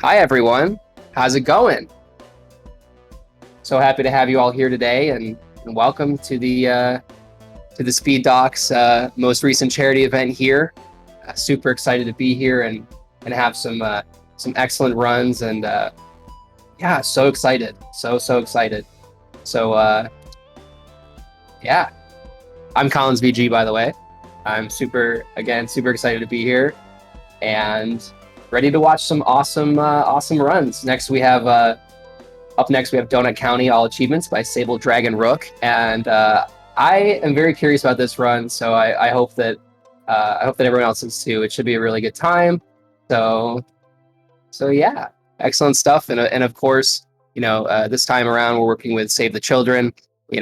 Hi everyone, how's it going? So happy to have you all here today, and welcome to the Speed Docs most recent charity event here. Super excited to be here and have some excellent runs, and yeah, so excited, so excited. So yeah, I'm Collins VG, by the way. I'm super excited to be here and ready to watch some awesome runs. Up next we have Donut County All Achievements by SableDragonRook, and I am very curious about this run, so I hope that everyone else is too. It should be a really good time. So yeah, excellent stuff, and of course, this time around we're working with Save the Children.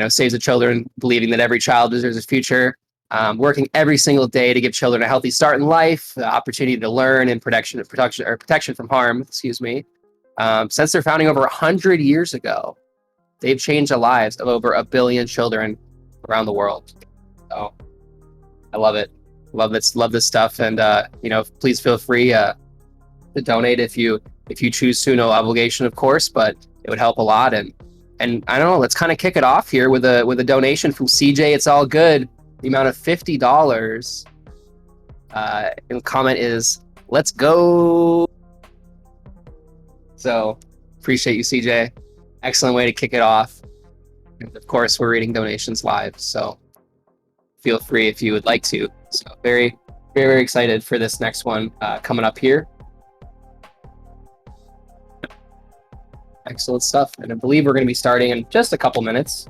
Save the Children, believing that every child deserves a future. Working every single day to give children a healthy start in life, the opportunity to learn, and protection from harm. Excuse me. Since their founding over 100 years ago, they've changed the lives of over 1 billion children around the world. So I love it. Love this stuff. And please feel free to donate if you choose to. No obligation, of course, but it would help a lot. And I don't know. Let's kind of kick it off here with a donation from CJitsallGewd. The amount of $50. And the comment is, "Let's go." So appreciate you, CJ. Excellent way to kick it off. And of course, we're reading donations live, so feel free if you would like to. So very excited for this next one coming up here. Excellent stuff. And I believe we're going to be starting in just a couple minutes.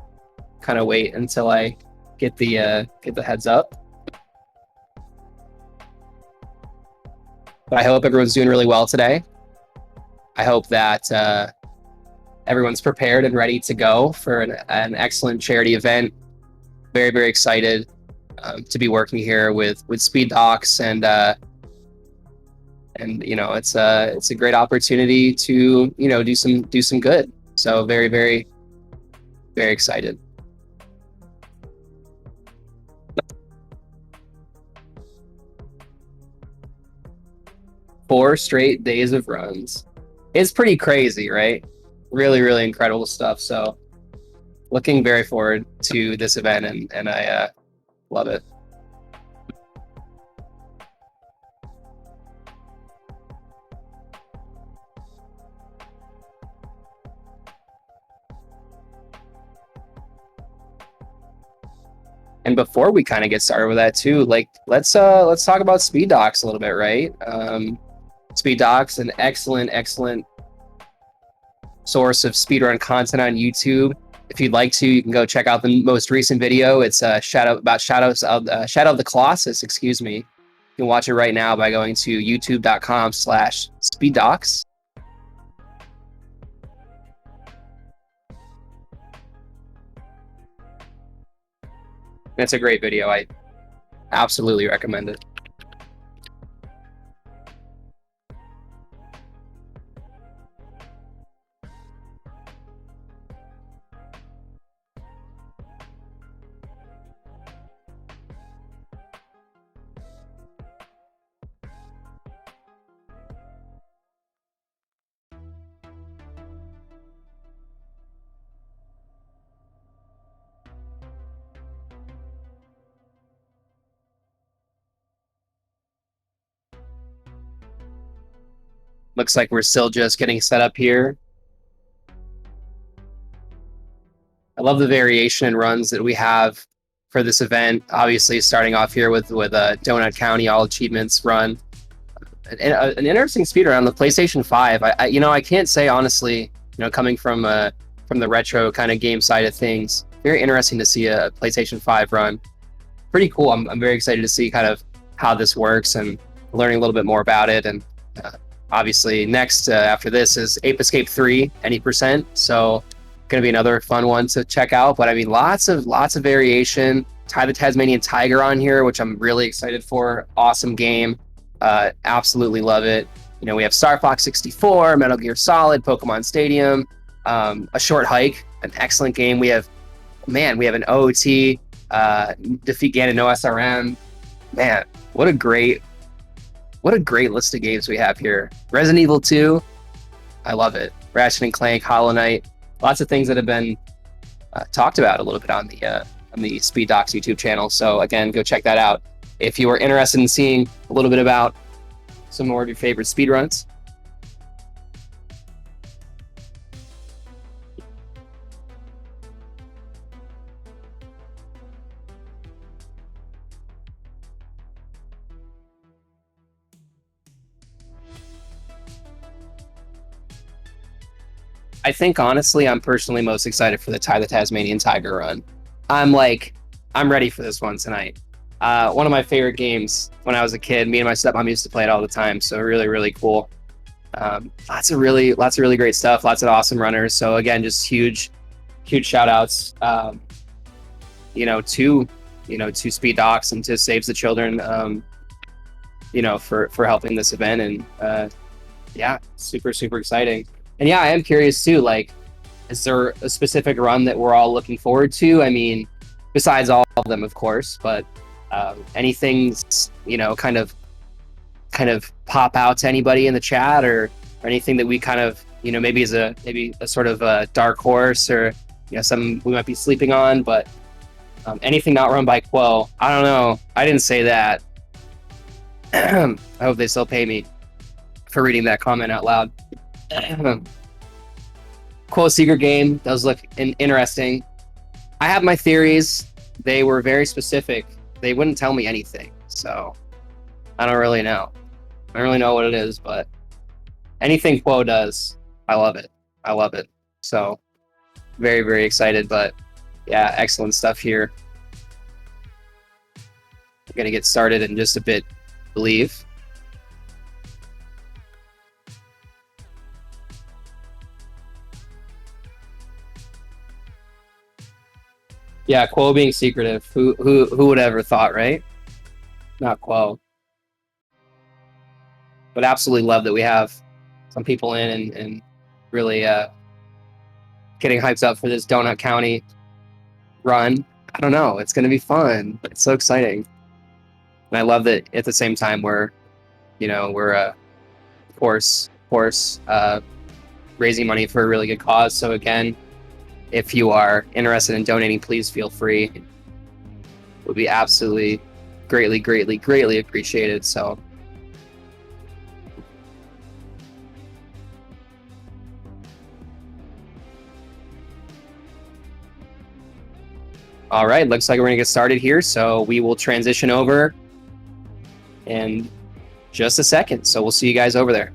Kind of wait until I get the heads up. But I hope everyone's doing really well today. I hope that everyone's prepared and ready to go for an excellent charity event. Very excited to be working here with Speed Docs, and it's a great opportunity to do some good. So very excited. 4 straight days of runs. It's pretty crazy, right? Really incredible stuff. So looking very forward to this event, and I love it. And before we kind of get started with that too, let's talk about Speed Docs a little bit, right? Speed Docs, an excellent source of speedrun content on YouTube. If you'd like to, you can go check out the most recent video. It's Shadow of the Colossus. Excuse me. You can watch it right now by going to youtube.com/speeddocs. It's a great video. I absolutely recommend it. Looks like we're still just getting set up here. I love the variation in runs that we have for this event. Obviously, starting off here with a Donut County All Achievements run. An interesting speedrun on the PlayStation 5. I can't say honestly, coming from the retro kind of game side of things, very interesting to see a PlayStation 5 run. Pretty cool. I'm very excited to see kind of how this works and learning a little bit more about it. And obviously, next after this is Ape Escape 3, any %. So, going to be another fun one to check out. But I mean, lots of variation. Ty the Tasmanian Tiger on here, which I'm really excited for. Awesome game. Absolutely love it. We have Star Fox 64, Metal Gear Solid, Pokemon Stadium, A Short Hike, an excellent game. We have an OOT, Defeat Ganon, no SRM. Man, what a great list of games we have here. Resident Evil 2, I love it. Ratchet and Clank, Hollow Knight, lots of things that have been talked about a little bit on the Speed Docs YouTube channel. So again, go check that out if you are interested in seeing a little bit about some more of your favorite speedruns. I think honestly, I'm personally most excited for the Ty the Tasmanian Tiger run. I'm ready for this one tonight. One of my favorite games when I was a kid. Me and my stepmom used to play it all the time. So really, really cool. Lots of really great stuff. Lots of awesome runners. So again, just huge shout outs. To Speed Docs and to Saves the Children. For helping this event, and yeah, super exciting. And yeah, I am curious too, like, is there a specific run that we're all looking forward to? I mean, besides all of them, of course, but anything, kind of pop out to anybody in the chat, or anything that we kind of, maybe is a sort of a dark horse, or, some we might be sleeping on, but anything not run by Quo. I don't know. I didn't say that. I hope they still pay me for reading that comment out loud. Quo Secret game does look interesting. I have my theories. They were very specific. They wouldn't tell me anything, so I don't really know. I don't really know what it is, but anything Quo does, I love it. I love it. So very excited, but yeah, excellent stuff here. I'm gonna get started in just a bit, I believe. Yeah, Quo being secretive. Who would ever thought, right? Not Quo. But absolutely love that we have some people in and really getting hyped up for this Donut County run. I don't know. It's going to be fun. It's so exciting. And I love that at the same time we're of course, raising money for a really good cause. So again, if you are interested in donating, please feel free. It would be absolutely greatly appreciated. So all right, looks like we're gonna get started here. So we will transition over in just a second. So we'll see you guys over there.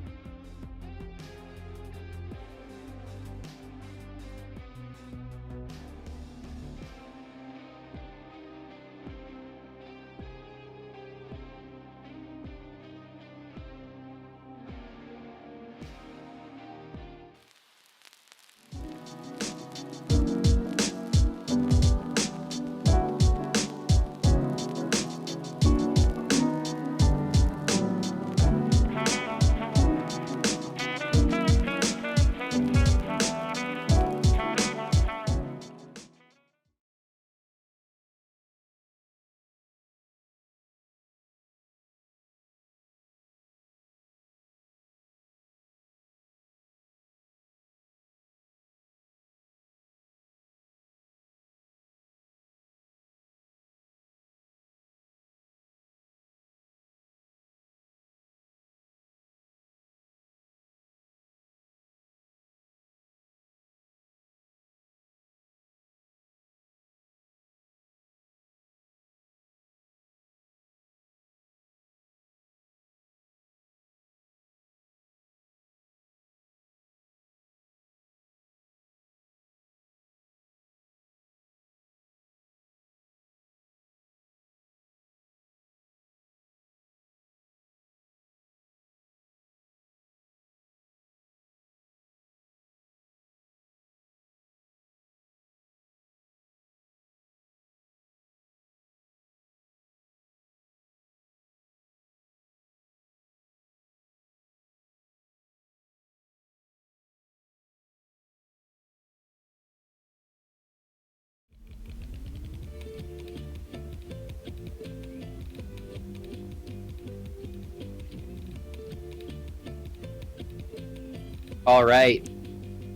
All right,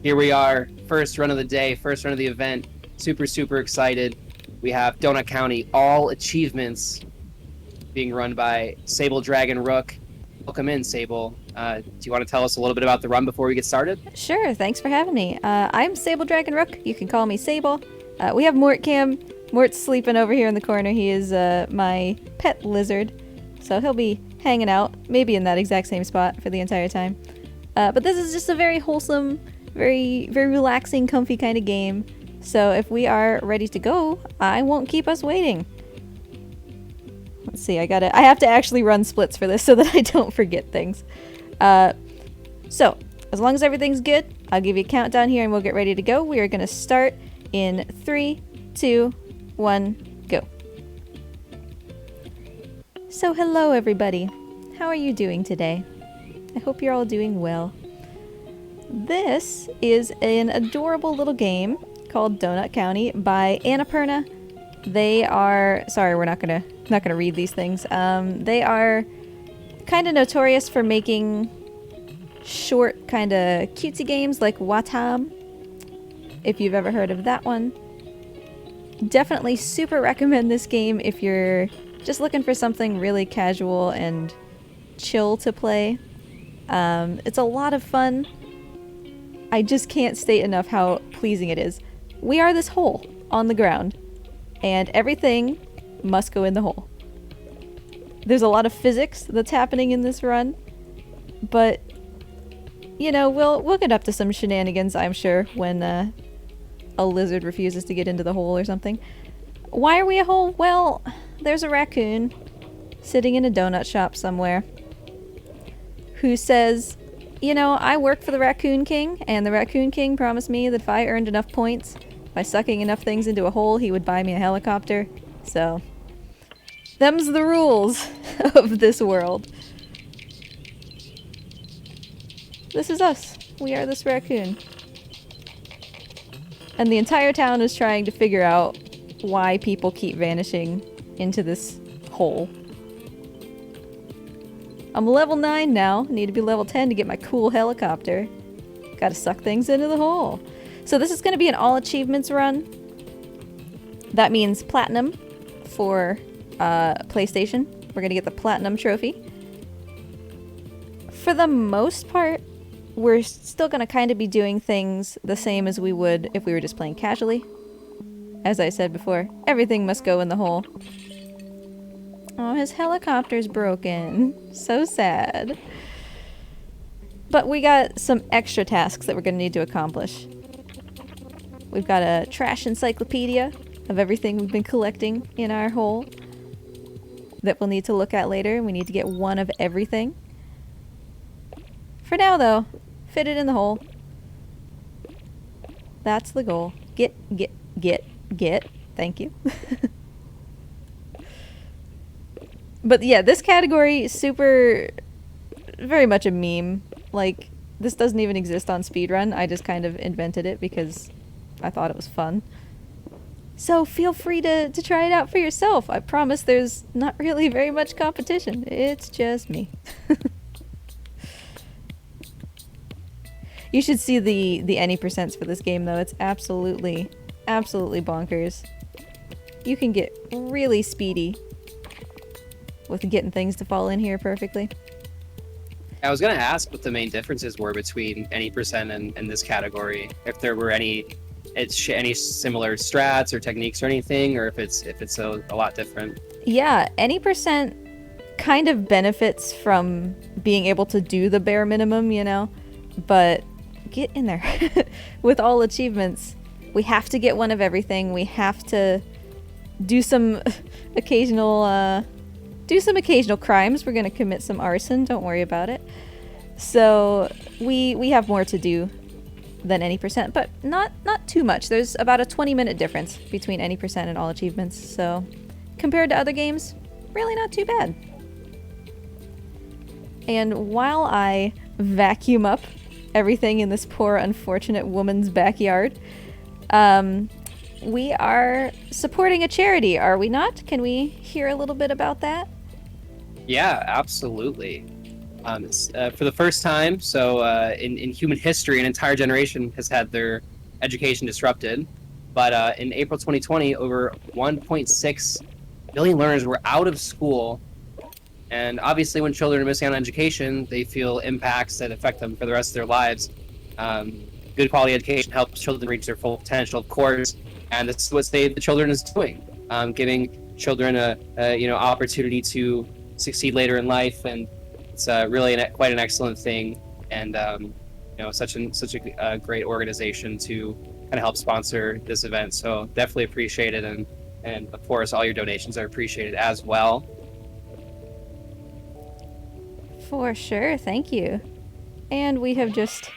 here we are. First run of the day, first run of the event. Super excited. We have Donut County all achievements being run by SableDragonRook. Welcome in, Sable. Do you want to tell us a little bit about the run before we get started? Sure, thanks for having me. I'm SableDragonRook. You can call me Sable. We have Mort Cam. Mort's sleeping over here in the corner. He is my pet lizard, so he'll be hanging out, maybe in that exact same spot for the entire time. But this is just a very wholesome, very relaxing, comfy kind of game. So if we are ready to go, I won't keep us waiting. Let's see, I have to actually run splits for this so that I don't forget things. So, as long as everything's good, I'll give you a countdown here and we'll get ready to go. We are going to start in 3, 2, 1, go. So hello everybody. How are you doing today? I hope you're all doing well. This is an adorable little game called Donut County by Annapurna. They are, sorry, we're not gonna read these things. They are kind of notorious for making short, kind of cutesy games like Watam, if you've ever heard of that one. Definitely super recommend this game if you're just looking for something really casual and chill to play. It's a lot of fun. I just can't state enough how pleasing it is. We are this hole on the ground, and everything must go in the hole. There's a lot of physics that's happening in this run, but you know, we'll get up to some shenanigans, I'm sure, when a lizard refuses to get into the hole or something. Why are we a hole? Well, there's a raccoon sitting in a donut shop somewhere who says, you know, I work for the Raccoon King, and the Raccoon King promised me that if I earned enough points by sucking enough things into a hole, he would buy me a helicopter. So, them's the rules of this world. This is us. We are this raccoon. And the entire town is trying to figure out why people keep vanishing into this hole. I'm level 9 now. Need to be level 10 to get my cool helicopter. Gotta suck things into the hole. So this is gonna be an all achievements run. That means platinum for PlayStation. We're gonna get the platinum trophy. For the most part, we're still gonna kind of be doing things the same as we would if we were just playing casually. As I said before, everything must go in the hole. Oh, his helicopter's broken. So sad. But we got some extra tasks that we're gonna need to accomplish. We've got a trash encyclopedia of everything we've been collecting in our hole that we'll need to look at later. We need to get one of everything. For now, though, fit it in the hole. That's the goal. Get. Thank you. But yeah, this category is very much a meme. Like, this doesn't even exist on speedrun. I just kind of invented it because I thought it was fun. So feel free to try it out for yourself. I promise there's not really very much competition. It's just me. You should see the any percents for this game, though. It's absolutely bonkers. You can get really speedy with getting things to fall in here perfectly. I was going to ask what the main differences were between any percent and this category. If there were any similar strats or techniques or anything, or if it's a lot different. Yeah, any percent kind of benefits from being able to do the bare minimum, you know, but get in there. With all achievements, we have to get one of everything. We have to do some occasional crimes. We're gonna commit some arson, don't worry about it. So we have more to do than any percent, but not too much. There's about a 20-minute difference between any percent and all achievements, so compared to other games, really not too bad. And while I vacuum up everything in this poor unfortunate woman's backyard, we are supporting a charity, are we not? Can we hear a little bit about that? Yeah, absolutely. For the first time, so in human history, an entire generation has had their education disrupted. But in April 2020, over 1.6 billion learners were out of school. And obviously, when children are missing out on education, they feel impacts that affect them for the rest of their lives. Good quality education helps children reach their full potential, of course, and this is what Save the Children is doing, giving children a opportunity to succeed later in life, and it's really quite an excellent thing, and such a great organization to kind of help sponsor this event. So definitely appreciate it, and of course, all your donations are appreciated as well. For sure, thank you. And we have just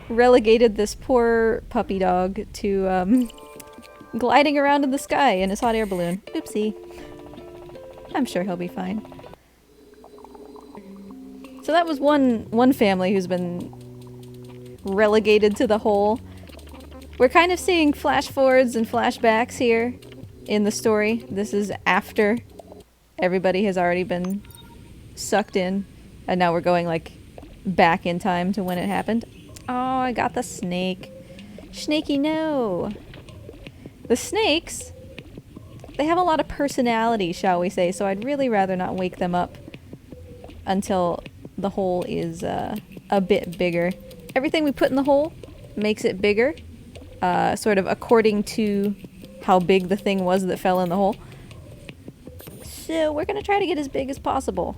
relegated this poor puppy dog to gliding around in the sky in his hot air balloon. Oopsie. I'm sure he'll be fine. So that was one family who's been relegated to the hole. We're kind of seeing flash forwards and flashbacks here in the story. This is after everybody has already been sucked in. And now we're going, like, back in time to when it happened. Oh, I got the snake. Snakey, no. The snakes, they have a lot of personality, shall we say, so I'd really rather not wake them up until the hole is a bit bigger. Everything we put in the hole makes it bigger, sort of according to how big the thing was that fell in the hole. So we're going to try to get as big as possible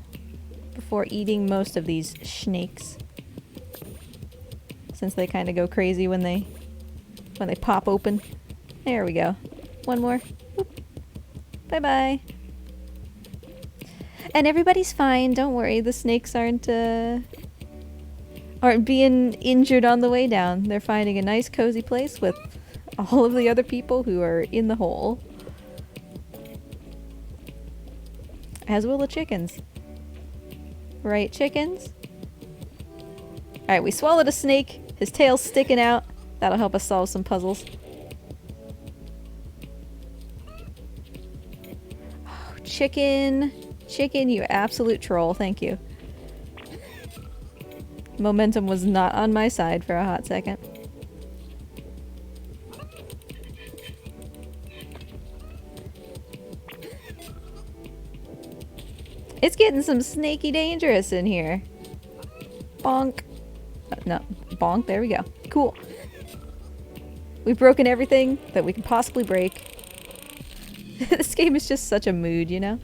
before eating most of these snakes, since they kind of go crazy when they pop open. There we go. One more. Bye bye. And everybody's fine. Don't worry. The snakes aren't being injured on the way down. They're finding a nice cozy place with all of the other people who are in the hole, as will the chickens. Right, chickens? Alright, we swallowed a snake. His tail's sticking out. That'll help us solve some puzzles. Oh, chicken. Chicken, you absolute troll. Thank you. Momentum was not on my side for a hot second. It's getting some snaky dangerous in here. Bonk. No, bonk. There we go. Cool. We've broken everything that we can possibly break. This game is just such a mood, you know?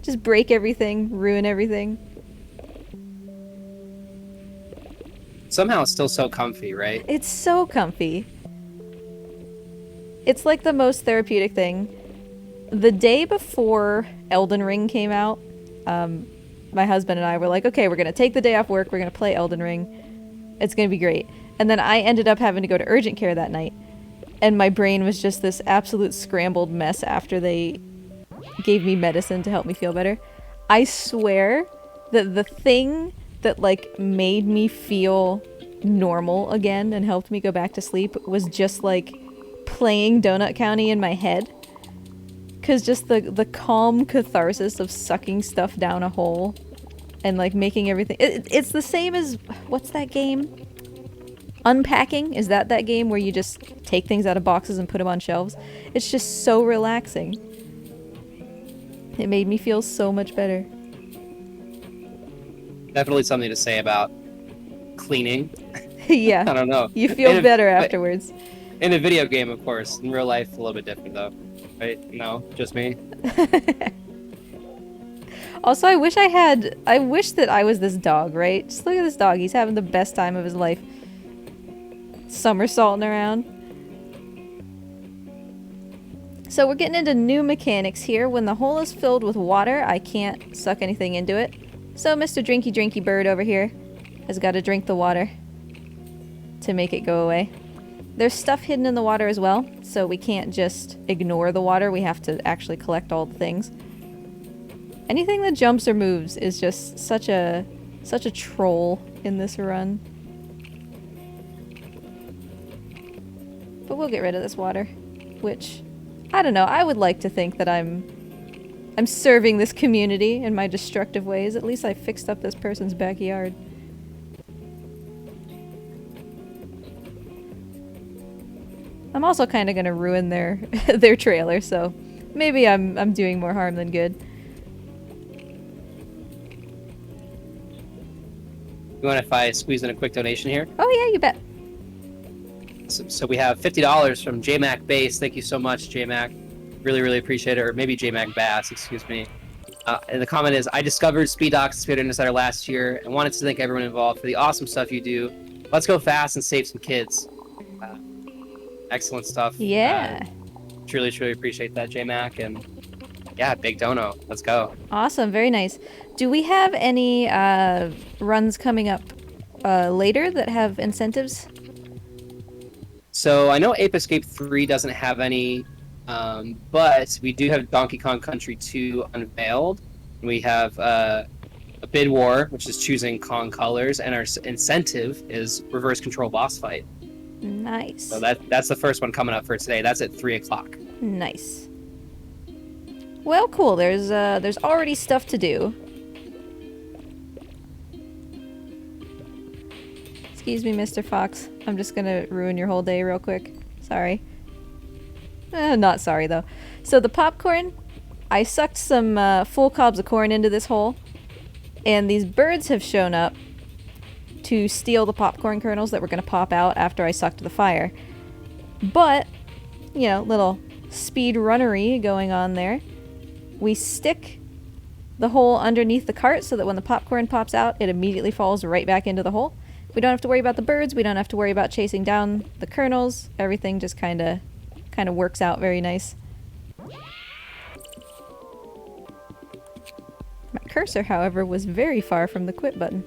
Just break everything, ruin everything. Somehow it's still so comfy, right? It's so comfy. It's like the most therapeutic thing. The day before Elden Ring came out, my husband and I were like, okay, we're gonna take the day off work, we're gonna play Elden Ring. It's gonna be great. And then I ended up having to go to urgent care that night. And my brain was just this absolute scrambled mess after they gave me medicine to help me feel better. I swear that the thing that, like, made me feel normal again and helped me go back to sleep was just, like, playing Donut County in my head. Because just the calm catharsis of sucking stuff down a hole and, like, making everything... It's the same as... What's that game? Unpacking? Is that game where you just take things out of boxes and put them on shelves? It's just so relaxing. It made me feel so much better. Definitely something to say about cleaning. Yeah. I don't know. You feel better afterwards. In a video game, of course. In real life, a little bit different, though. Right? No, just me. Also, I wish that I was this dog, right? Just look at this dog. He's having the best time of his life. Somersaulting around. So we're getting into new mechanics here. When the hole is filled with water, I can't suck anything into it. So Mr. Drinky Drinky Bird over here has got to drink the water to make it go away. There's stuff hidden in the water as well, so we can't just ignore the water. We have to actually collect all the things. Anything that jumps or moves is just such a troll in this run. But we'll get rid of this water, which, I don't know, I would like to think that I'm I'm serving this community in my destructive ways. At least I fixed up this person's backyard. I'm also kind of gonna ruin their their trailer, so maybe I'm doing more harm than good. You want if I squeeze in a quick donation here? Oh yeah, you bet. So we have $50 from JMac Base. Thank you so much, JMac. Really, really appreciate it. Or maybe JMac Bass, excuse me. And the comment is, I discovered Speed Docs Speed Insider last year and wanted to thank everyone involved for the awesome stuff you do. Let's go fast and save some kids. Excellent stuff. Yeah. Truly, truly appreciate that, JMac. And yeah, big dono. Let's go. Awesome, very nice. Do we have any runs coming up later that have incentives? So I know Ape Escape 3 doesn't have any, but we do have Donkey Kong Country 2 unveiled. We have a bid war, which is choosing Kong colors, and our incentive is reverse control boss fight. Nice. So that's the first one coming up for today. That's at 3 o'clock. Nice. Well, cool. There's already stuff to do. Excuse me, Mr. Fox. I'm just gonna ruin your whole day real quick. Sorry. Not sorry, though. So the popcorn, I sucked some full cobs of corn into this hole, and these birds have shown up to steal the popcorn kernels that were gonna pop out after I sucked the fire. But, you know, little speed runnery going on there. We stick the hole underneath the cart so that when the popcorn pops out, it immediately falls right back into the hole. We don't have to worry about the birds. We don't have to worry about chasing down the kernels. Everything just kind of works out very nice. My cursor, however, was very far from the quit button.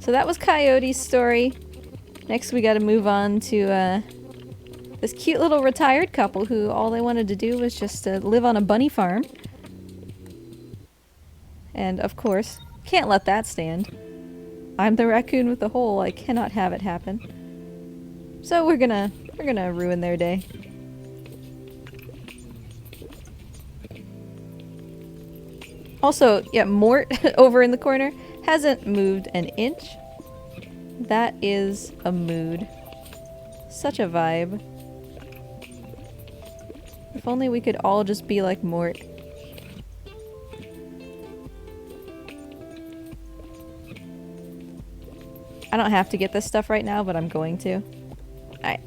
So that was Coyote's story. Next we gotta move on to this cute little retired couple who all they wanted to do was just live on a bunny farm. And of course, can't let that stand. I'm the raccoon with the hole, I cannot have it happen. So we're gonna ruin their day. Also, yeah, Mort over in the corner hasn't moved an inch. That is a mood. Such a vibe. If only we could all just be like Mort. I don't have to get this stuff right now, but I'm going to. Alright.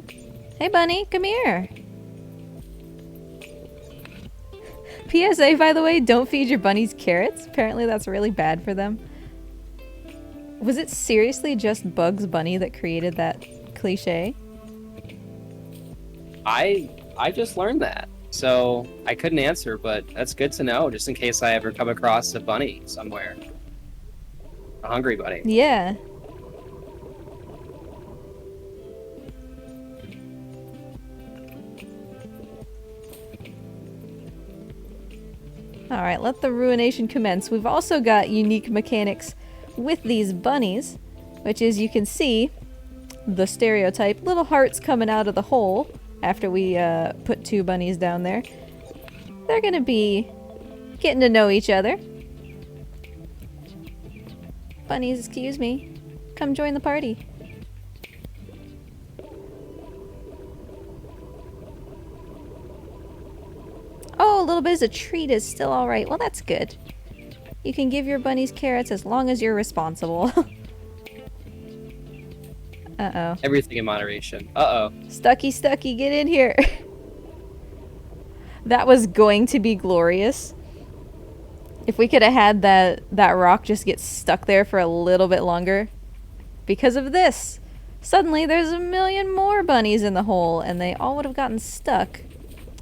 Hey bunny, come here! PSA, by the way, don't feed your bunnies carrots. Apparently that's really bad for them. Was it seriously just Bugs Bunny that created that cliche? I just learned that. So I couldn't answer, but that's good to know, just in case I ever come across a bunny somewhere. A hungry bunny. Yeah. Alright, let the ruination commence. We've also got unique mechanics with these bunnies, which is, you can see the stereotype little hearts coming out of the hole after we put two bunnies down there. They're gonna be getting to know each other. Bunnies, excuse me. Come join the party. Oh, a little bit as a treat is still alright. Well, that's good. You can give your bunnies carrots as long as you're responsible. Uh-oh. Everything in moderation. Uh-oh. Stucky, get in here. That was going to be glorious. If we could have had that rock just get stuck there for a little bit longer. Because of this. Suddenly there's a million more bunnies in the hole, and they all would have gotten stuck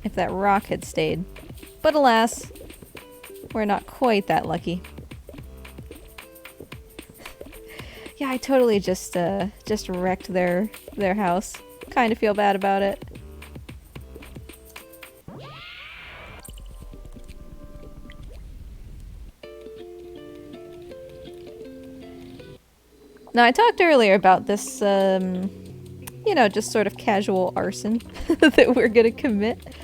if that rock had stayed. But alas, we're not quite that lucky. Yeah, I totally just wrecked their house. Kind of feel bad about it. Now, I talked earlier about this, you know, just sort of casual arson that we're gonna commit.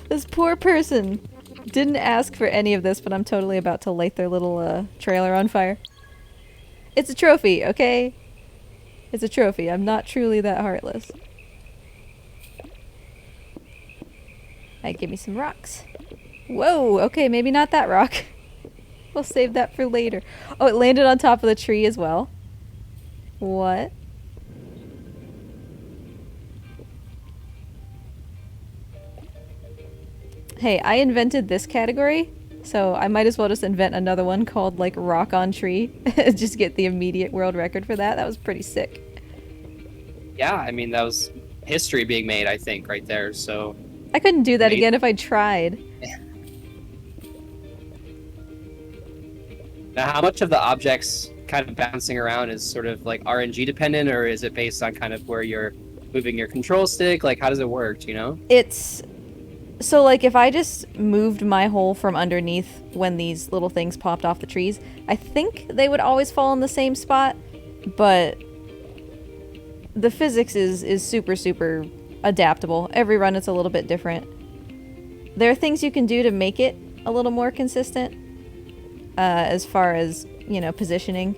This poor person didn't ask for any of this, but I'm totally about to light their little trailer on fire. It's a trophy, okay? It's a trophy. I'm not truly that heartless. Alright, give me some rocks. Whoa, okay, maybe not that rock. We'll save that for later. Oh, it landed on top of the tree as well. What? Hey, I invented this category, so I might as well just invent another one called, like, Rock on Tree. Just get the immediate world record for that. That was pretty sick. Yeah, I mean, that was history being made, I think, right there, so... I couldn't do that again if I tried. Now, how much of the objects kind of bouncing around is sort of, like, RNG dependent, or is it based on kind of where you're moving your control stick? Like, how does it work, do you know? It's... So, like, if I just moved my hole from underneath when these little things popped off the trees, I think they would always fall in the same spot, but the physics is super, super adaptable. Every run it's a little bit different. There are things you can do to make it a little more consistent, as far as, you know, positioning,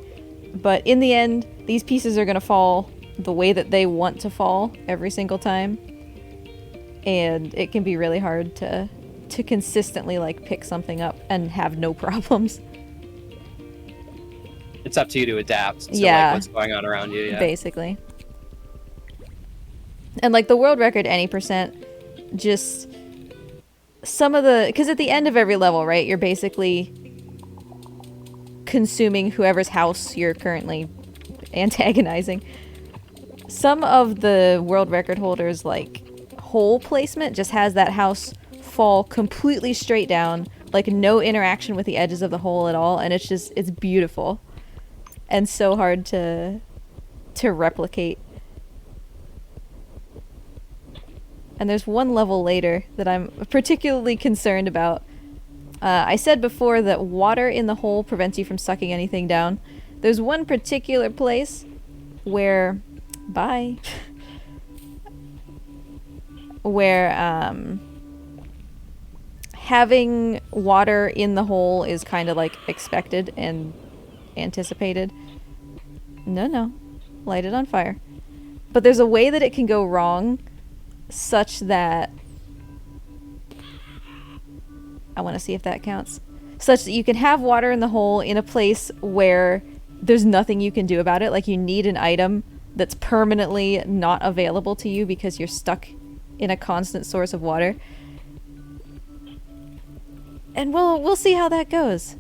but in the end, these pieces are going to fall the way that they want to fall every single time. And it can be really hard to consistently, like, pick something up and have no problems. It's up to you to adapt to, Yeah, like, what's going on around you, yeah. basically. And, like, the world record any percent, just some of the... Because at the end of every level, right, you're basically consuming whoever's house you're currently antagonizing. Some of the world record holders, like... hole placement just has that house fall completely straight down, like no interaction with the edges of the hole at all, and it's beautiful and so hard to replicate. And there's one level later that I'm particularly concerned about. I said before that water in the hole prevents you from sucking anything down. There's one particular place where having water in the hole is kind of like expected and anticipated. No, light it on fire. But there's a way that it can go wrong such that... I want to see if that counts. Such that you can have water in the hole in a place where there's nothing you can do about it. Like, you need an item that's permanently not available to you because you're stuck in a constant source of water. And we'll see how that goes.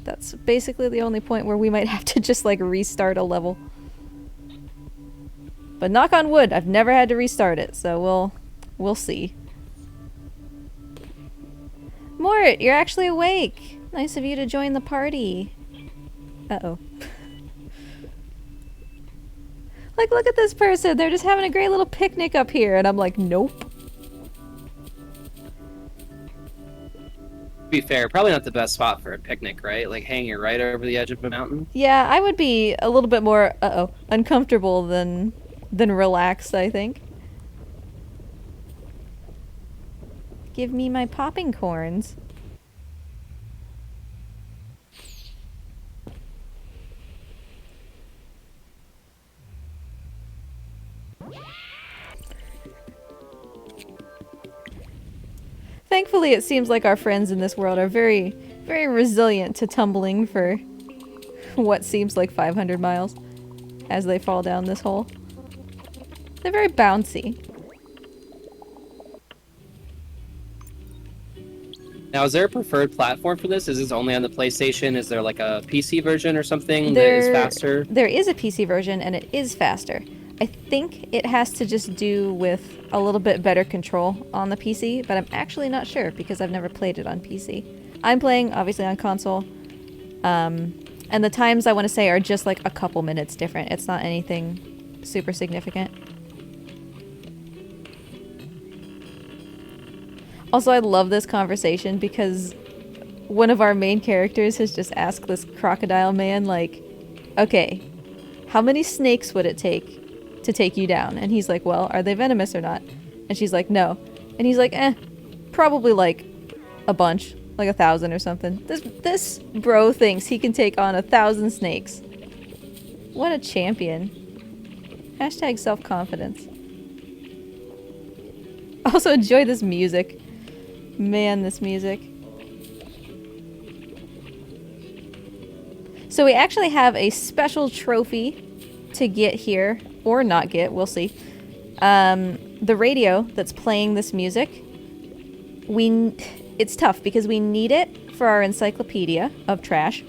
That's basically the only point where we might have to just, like, restart a level. But knock on wood, I've never had to restart it, so we'll see. Mort, you're actually awake. Nice of you to join the party. Uh-oh. Like, look at this person. They're just having a great little picnic up here. And I'm like, nope. To be fair, probably not the best spot for a picnic, right? Like, hanging right over the edge of a mountain. Yeah, I would be a little bit more, uncomfortable than relaxed, I think. Give me my popping corns. Thankfully, it seems like our friends in this world are very, very resilient to tumbling for what seems like 500 miles as they fall down this hole. They're very bouncy. Now, is there a preferred platform for this? Is this only on the PlayStation? Is there like a PC version or something that is faster? There is a PC version, and it is faster. I think it has to just do with a little bit better control on the PC, but I'm actually not sure because I've never played it on PC. I'm playing, obviously, on console, and the times I want to say are just like a couple minutes different. It's not anything super significant. Also, I love this conversation because one of our main characters has just asked this crocodile man, like, okay, how many snakes would it take to take you down? And he's like, well, are they venomous or not? And she's like, no. And he's like, probably like a bunch, like 1,000 or something. This bro thinks he can take on 1,000 snakes. What a champion. Hashtag self-confidence. Also enjoy this music. Man, this music. So we actually have a special trophy to get here, or not get, we'll see. The radio that's playing this music, it's tough because we need it for our encyclopedia of trash,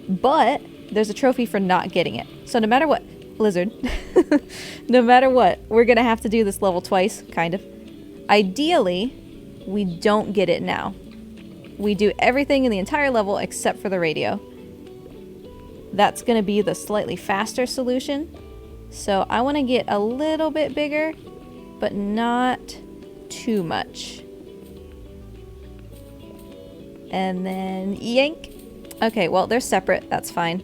but there's a trophy for not getting it. So no matter what, Blizzard, no matter what, we're gonna have to do this level twice, kind of. Ideally, we don't get it now. We do everything in the entire level except for the radio. That's gonna be the slightly faster solution. So I want to get a little bit bigger, but not too much. And then yank. Okay, well, they're separate. That's fine.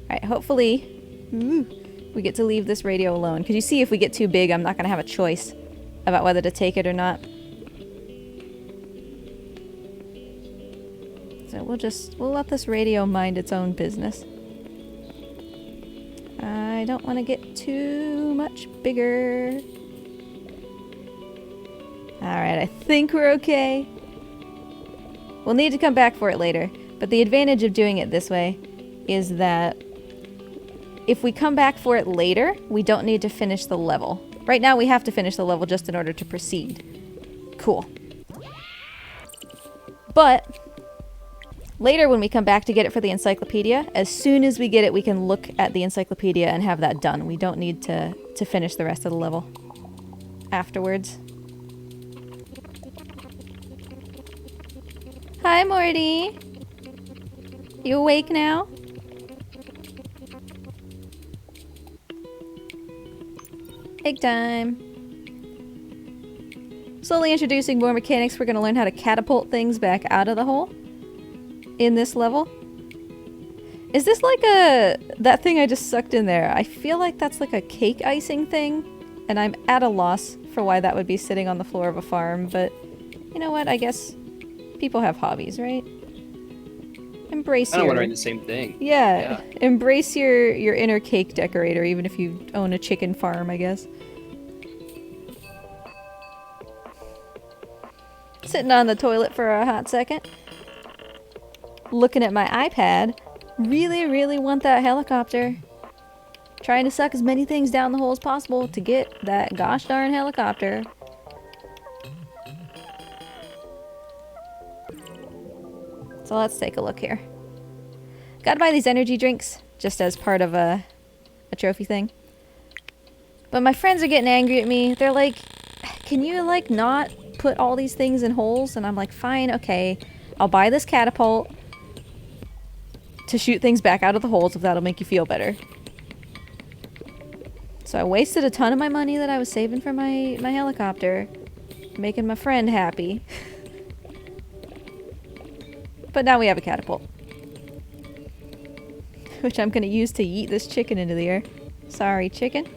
Alright, hopefully we get to leave this radio alone. Because you see, if we get too big, I'm not going to have a choice about whether to take it or not. So we'll let this radio mind its own business. I don't want to get too much bigger. Alright, I think we're okay. We'll need to come back for it later, but the advantage of doing it this way is that if we come back for it later, we don't need to finish the level. Right now we have to finish the level just in order to proceed. Cool. But later when we come back to get it for the encyclopedia, as soon as we get it, we can look at the encyclopedia and have that done. We don't need to finish the rest of the level afterwards. Hi, Morty. You awake now? Egg time. Slowly introducing more mechanics. We're going to learn how to catapult things back out of the hole in this level. Is this like that thing I just sucked in there? I feel like that's like a cake icing thing, and I'm at a loss for why that would be sitting on the floor of a farm, but you know what? I guess people have hobbies, right? Embrace I'm wondering the same thing. Yeah, embrace your inner cake decorator, even if you own a chicken farm, I guess. Sitting on the toilet for a hot second. Looking at my iPad. Really want that helicopter. Trying to suck as many things down the hole as possible to get that gosh darn helicopter. So let's take a look here. Gotta buy these energy drinks just as part of a trophy thing. But my friends are getting angry at me. They're like, can you like not put all these things in holes? And I'm like, fine, okay. I'll buy this catapult to shoot things back out of the holes if that'll make you feel better. So I wasted a ton of my money that I was saving for my helicopter, making my friend happy. But now we have a catapult, which I'm gonna use to yeet this chicken into the air. Sorry, chicken.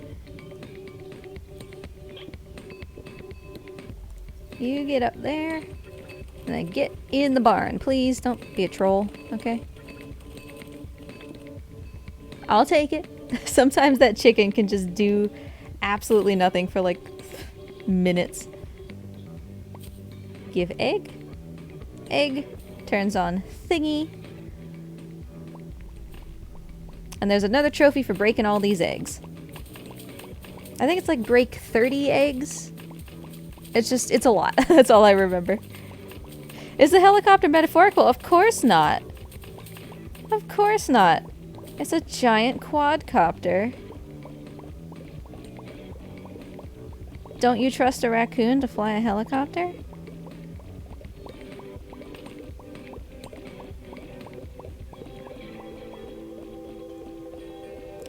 You get up there, and then get in the barn. Please don't be a troll, okay? I'll take it. Sometimes that chicken can just do absolutely nothing for like minutes. Give egg. Egg. Turns on thingy. And there's another trophy for breaking all these eggs. I think it's like break 30 eggs. It's a lot. That's all I remember. Is the helicopter metaphorical? Of course not. Of course not. It's a giant quadcopter. Don't you trust a raccoon to fly a helicopter?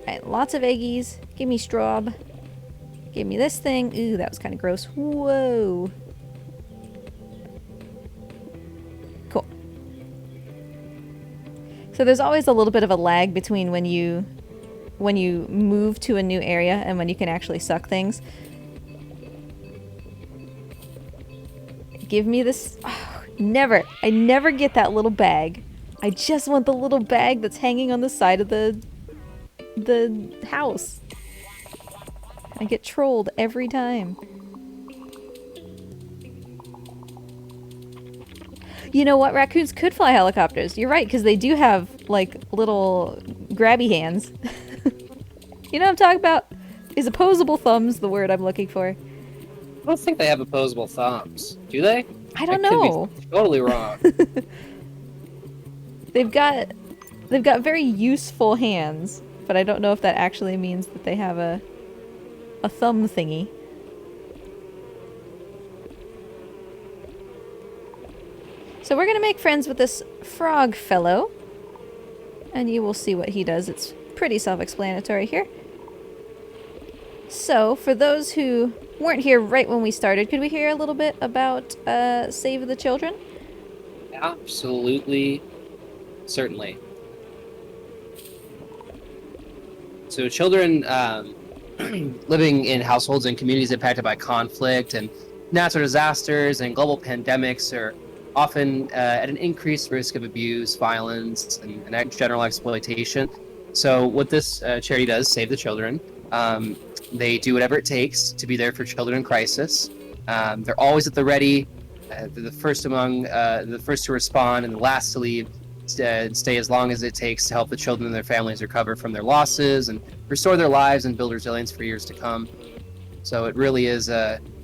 Alright, lots of eggies. Give me straw. Give me this thing. Ooh, that was kind of gross. Whoa. Cool. So there's always a little bit of a lag between when you move to a new area and when you can actually suck things. Give me this. Oh, never. I never get that little bag. I just want the little bag that's hanging on the side of the house. I get trolled every time. You know what? Raccoons could fly helicopters. You're right, because they do have, like, little grabby hands. You know what I'm talking about? Is opposable thumbs the word I'm looking for? I don't think they have opposable thumbs. Do they? I don't know. Could be totally wrong. They've got very useful hands, but I don't know if that actually means that they have a thumb thingy. So we're gonna make friends with this frog fellow, and you will see what he does. It's pretty self-explanatory here. So, for those who weren't here right when we started, could we hear a little bit about Save the Children? Absolutely. Certainly. So children living in households and communities impacted by conflict and natural disasters and global pandemics are often at an increased risk of abuse, violence, and general exploitation. So what this charity does, Save the Children, they do whatever it takes to be there for children in crisis. They're always at the ready. They're the first to respond and the last to leave. Stay as long as it takes to help the children and their families recover from their losses and restore their lives and build resilience for years to come. So it really is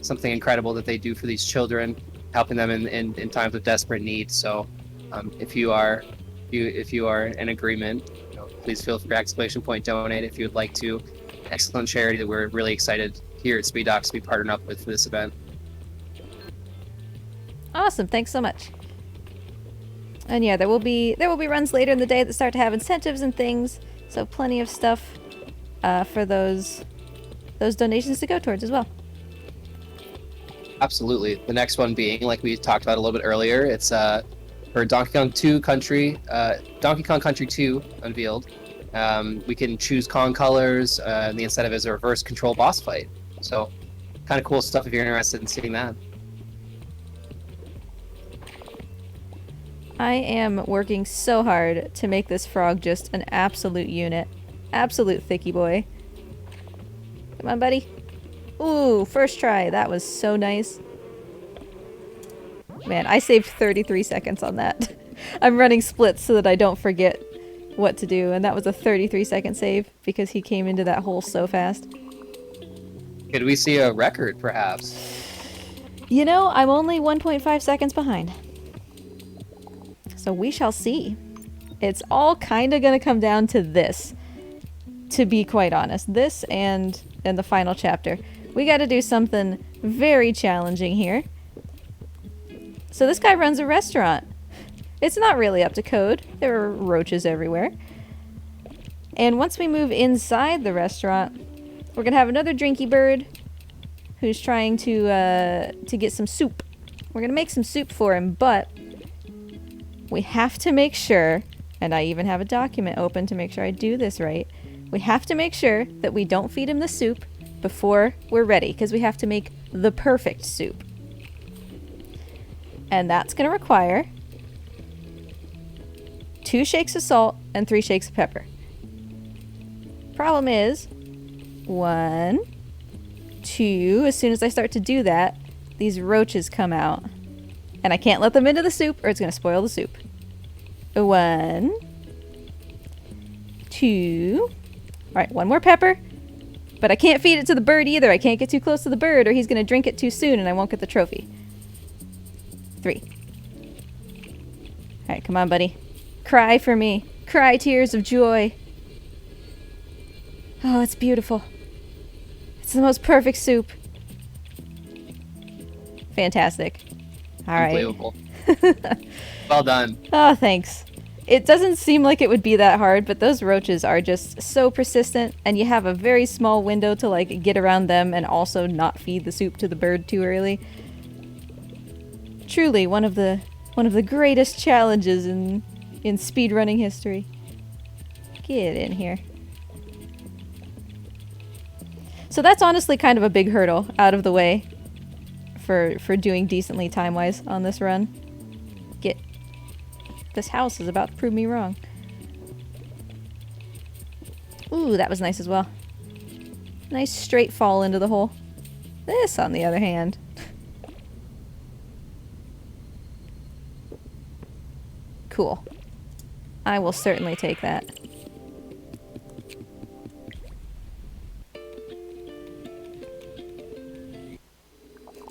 something incredible that they do for these children, helping them in times of desperate need. So if you are in agreement, please feel free to !donate if you would like to. Excellent charity that we're really excited here at Speed Docs to be partnering up with for this event. Awesome, thanks so much. And yeah, there will be runs later in the day that start to have incentives and things, so plenty of stuff for those donations to go towards as well. Absolutely. The next one being, like we talked about a little bit earlier, it's for Donkey Kong Country 2 unveiled. We can choose Kong colors, and the incentive is a reverse control boss fight. So, kind of cool stuff if you're interested in seeing that. I am working so hard to make this frog just an absolute unit. Absolute thicky boy. Come on, buddy. Ooh, first try. That was so nice. Man, I saved 33 seconds on that. I'm running splits so that I don't forget what to do, and that was a 33-second save because he came into that hole so fast. Could we see a record, perhaps? You know, I'm only 1.5 seconds behind. So we shall see. It's all kind of going to come down to this, to be quite honest. This and the final chapter. We got to do something very challenging here. So this guy runs a restaurant. It's not really up to code. There are roaches everywhere. And once we move inside the restaurant, we're going to have another drinky bird who's trying to get some soup. We're going to make some soup for him, but we have to make sure, and I even have a document open to make sure I do this right, we have to make sure that we don't feed him the soup before we're ready, because we have to make the perfect soup. And that's going to require 2 shakes of salt and 3 shakes of pepper. Problem is, 1, 2, as soon as I start to do that, these roaches come out. And I can't let them into the soup or it's going to spoil the soup. 1, 2. Alright, 1 more pepper. But I can't feed it to the bird either. I can't get too close to the bird or he's going to drink it too soon and I won't get the trophy. 3. Alright, come on, buddy. Cry for me. Cry tears of joy. Oh, it's beautiful. It's the most perfect soup. Fantastic. Alright. Unbelievable. Well done. Oh, thanks. It doesn't seem like it would be that hard, but those roaches are just so persistent, and you have a very small window to, like, get around them and also not feed the soup to the bird too early. Truly, one of the greatest challenges in in speedrunning history. Get in here. So that's honestly kind of a big hurdle out of the way for doing decently time-wise on this run. This house is about to prove me wrong. Ooh, that was nice as well. Nice straight fall into the hole. This, on the other hand. Cool. I will certainly take that.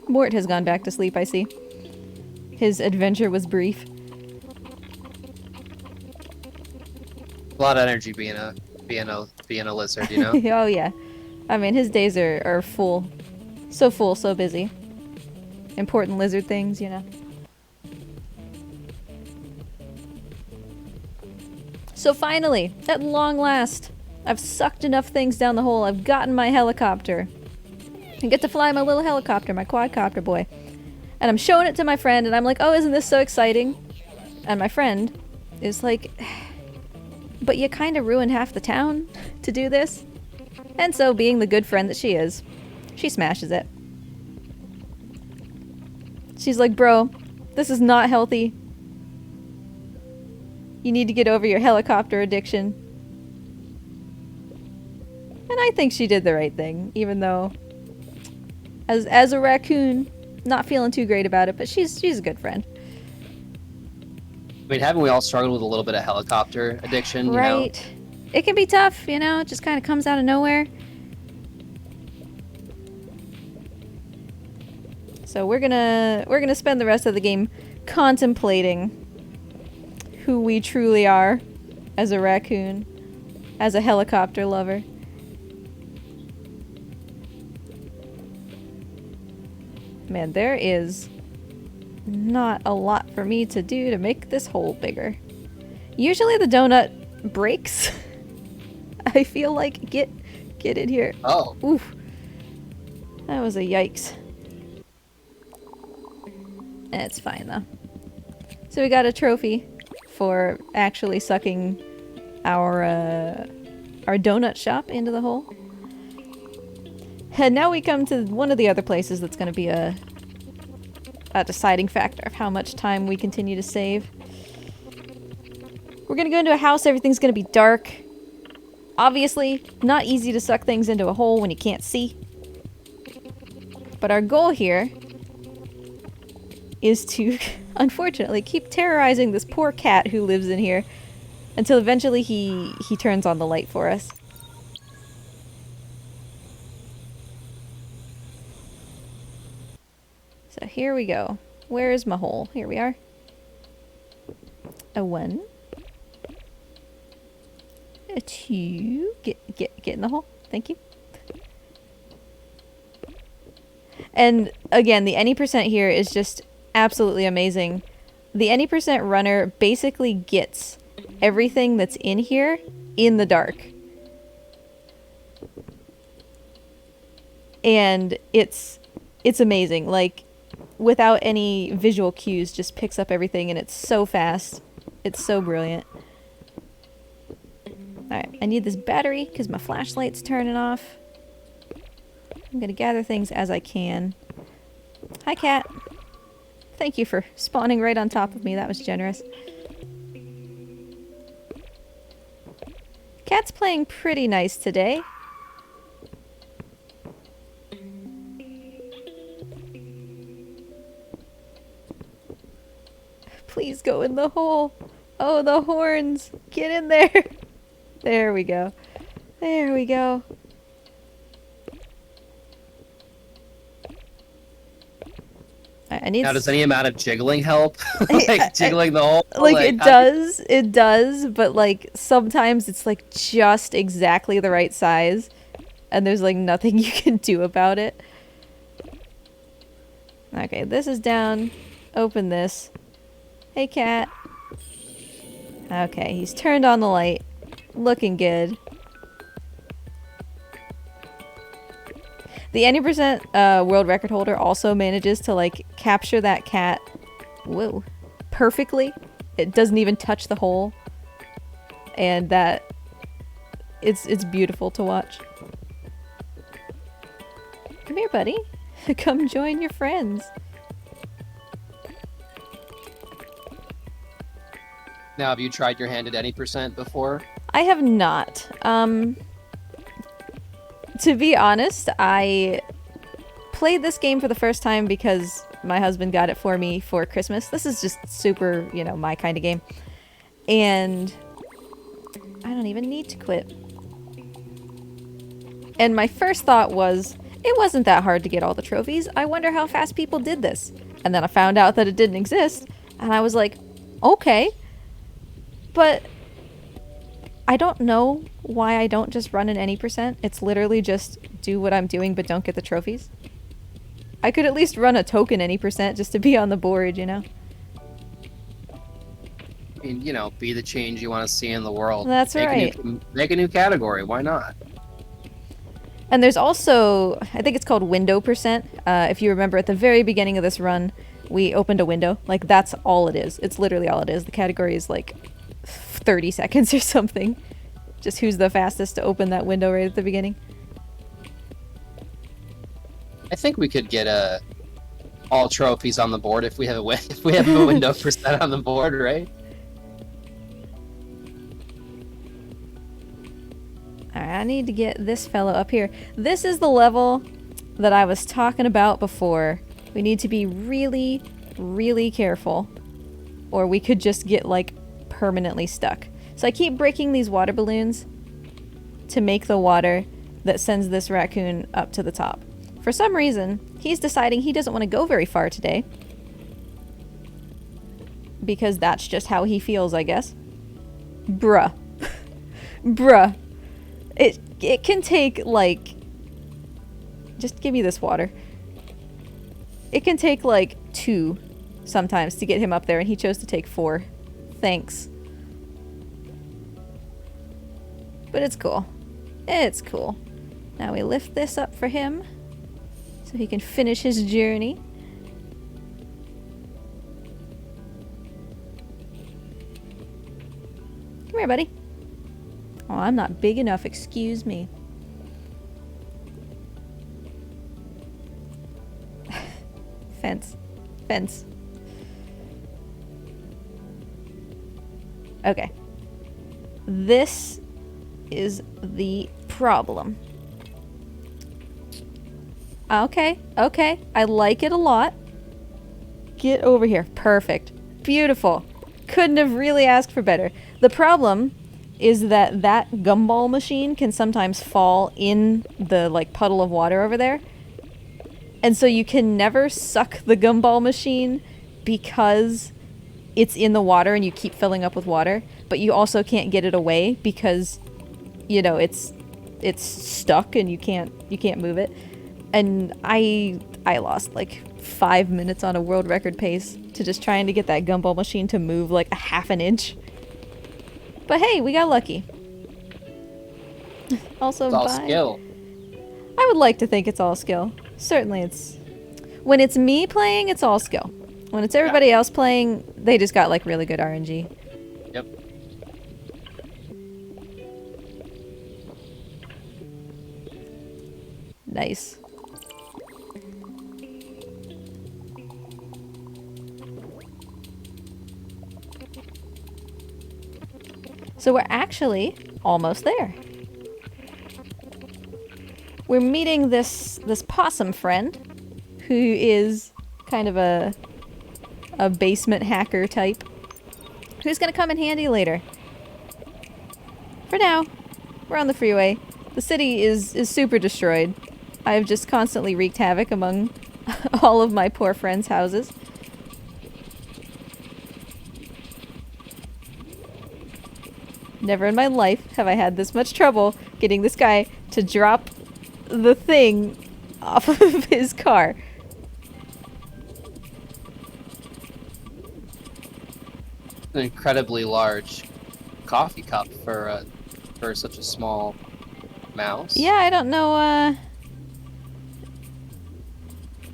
Mort has gone back to sleep, I see. His adventure was brief. A lot of energy being a lizard, you know? Oh yeah. I mean, his days are full. So full, so busy. Important lizard things, you know. So finally, at long last, I've sucked enough things down the hole. I've gotten my helicopter. I get to fly my little helicopter, my quadcopter boy. And I'm showing it to my friend, and I'm like, oh, isn't this so exciting? And my friend is like, but you kind of ruined half the town to do this. And so, being the good friend that she is, she smashes it. She's like, bro, this is not healthy. You need to get over your helicopter addiction. And I think she did the right thing, even though, as a raccoon, not feeling too great about it, but she's a good friend. I mean, haven't we all struggled with a little bit of helicopter addiction, Right. you know? It can be tough, you know, it just kind of comes out of nowhere. So we're gonna spend the rest of the game contemplating who we truly are as a raccoon, as a helicopter lover. Man, there is not a lot for me to do to make this hole bigger. Usually the donut breaks. I feel like get in here. Oh. Oof. That was a yikes. It's fine though. So we got a trophy for actually sucking our donut shop into the hole. And now we come to one of the other places that's going to be a deciding factor of how much time we continue to save. We're going to go into a house, everything's going to be dark. Obviously, not easy to suck things into a hole when you can't see. But our goal here is to, unfortunately, keep terrorizing this poor cat who lives in here until eventually he turns on the light for us. So here we go. Where is my hole? Here we are. A 1. A 2. Get in the hole. Thank you. And again, the any percent here is just absolutely amazing. The any percent runner basically gets everything that's in here in the dark. And it's amazing. Like, without any visual cues, just picks up everything, and it's so fast. It's so brilliant. Alright, I need this battery because my flashlight's turning off. I'm gonna gather things as I can. Hi, cat. Thank you for spawning right on top of me. That was generous. Cat's playing pretty nice today. Please go in the hole. Oh, the horns. Get in there. There we go. There we go. I need. Now, does any amount of jiggling help? Like jiggling the hole? Like it does, but like sometimes it's like just exactly the right size, and there's like nothing you can do about it. Okay, this is down. Open this. Hey, cat. Okay, he's turned on the light. Looking good. The any percent world record holder also manages to like capture that cat, whoa, perfectly it doesn't even touch the hole. And that it's beautiful to watch. Come here, buddy. Come join your friends. Now, have you tried your hand at any percent before? I have not. To be honest, I played this game for the first time because my husband got it for me for Christmas. This is just super, you know, my kind of game. And I don't even need to quit. And my first thought was, it wasn't that hard to get all the trophies. I wonder how fast people did this. And then I found out that it didn't exist. And I was like, okay. But I don't know why I don't just run an any percent. It's literally just do what I'm doing but don't get the trophies. I could at least run a token any percent just to be on the board, you know? I mean, you know, be the change you want to see in the world. That's right. Make a new category. Why not? And there's also, I think it's called window percent. If you remember at the very beginning of this run, we opened a window. Like, that's all it is. It's literally all it is. The category is like 30 seconds or something. Just who's the fastest to open that window right at the beginning. I think we could get all trophies on the board if we have a window percent on the board, right? Alright, I need to get this fellow up here. This is the level that I was talking about before. We need to be really, really careful, or we could just get, like, permanently stuck. So I keep breaking these water balloons to make the water that sends this raccoon up to the top. For some reason, he's deciding he doesn't want to go very far today. Because that's just how he feels, I guess. Bruh. Bruh. It can take, like... Just give me this water. It can take, like, 2 sometimes to get him up there, and he chose to take 4. Thanks. But it's cool. It's cool. Now we lift this up for him so he can finish his journey. Come here, buddy. Oh, I'm not big enough, excuse me. Fence. Fence. Okay. This is the problem. Okay, okay. I like it a lot. Get over here. Perfect. Beautiful. Couldn't have really asked for better. The problem is that that gumball machine can sometimes fall in the, like, puddle of water over there. And so you can never suck the gumball machine because it's in the water and you keep filling up with water. But you also can't get it away because, you know, it's stuck and you can't move it. And I lost like 5 minutes on a world record pace to just trying to get that gumball machine to move like a half an inch. But hey, we got lucky. Also, it's all skill. I would like to think it's all skill. Certainly it's... When it's me playing, it's all skill. When it's everybody else playing, they just got like really good RNG. Yep. Nice. So we're actually almost there. We're meeting this possum friend who is kind of a basement hacker type who's gonna come in handy later. For now, we're on the freeway. The city is super destroyed. I've just constantly wreaked havoc among all of my poor friends' houses. Never in my life have I had this much trouble getting this guy to drop the thing off of his car. An incredibly large coffee cup for such a small mouse. Yeah, I don't know,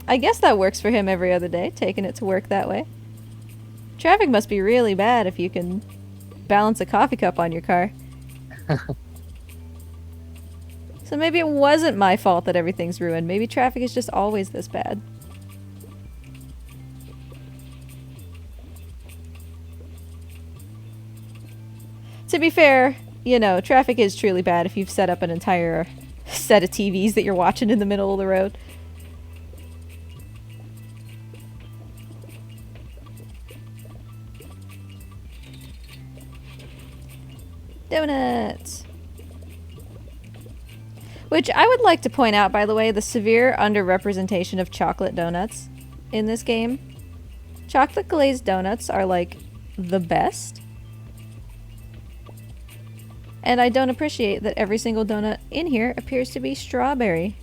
I guess that works for him every other day, taking it to work that way. Traffic must be really bad if you can balance a coffee cup on your car. So maybe it wasn't my fault that everything's ruined. Maybe traffic is just always this bad. To be fair, you know, traffic is truly bad if you've set up an entire set of TVs that you're watching in the middle of the road. Donuts! Which I would like to point out, by the way, the severe underrepresentation of chocolate donuts in this game. Chocolate glazed donuts are like the best. And I don't appreciate that every single donut in here appears to be strawberry.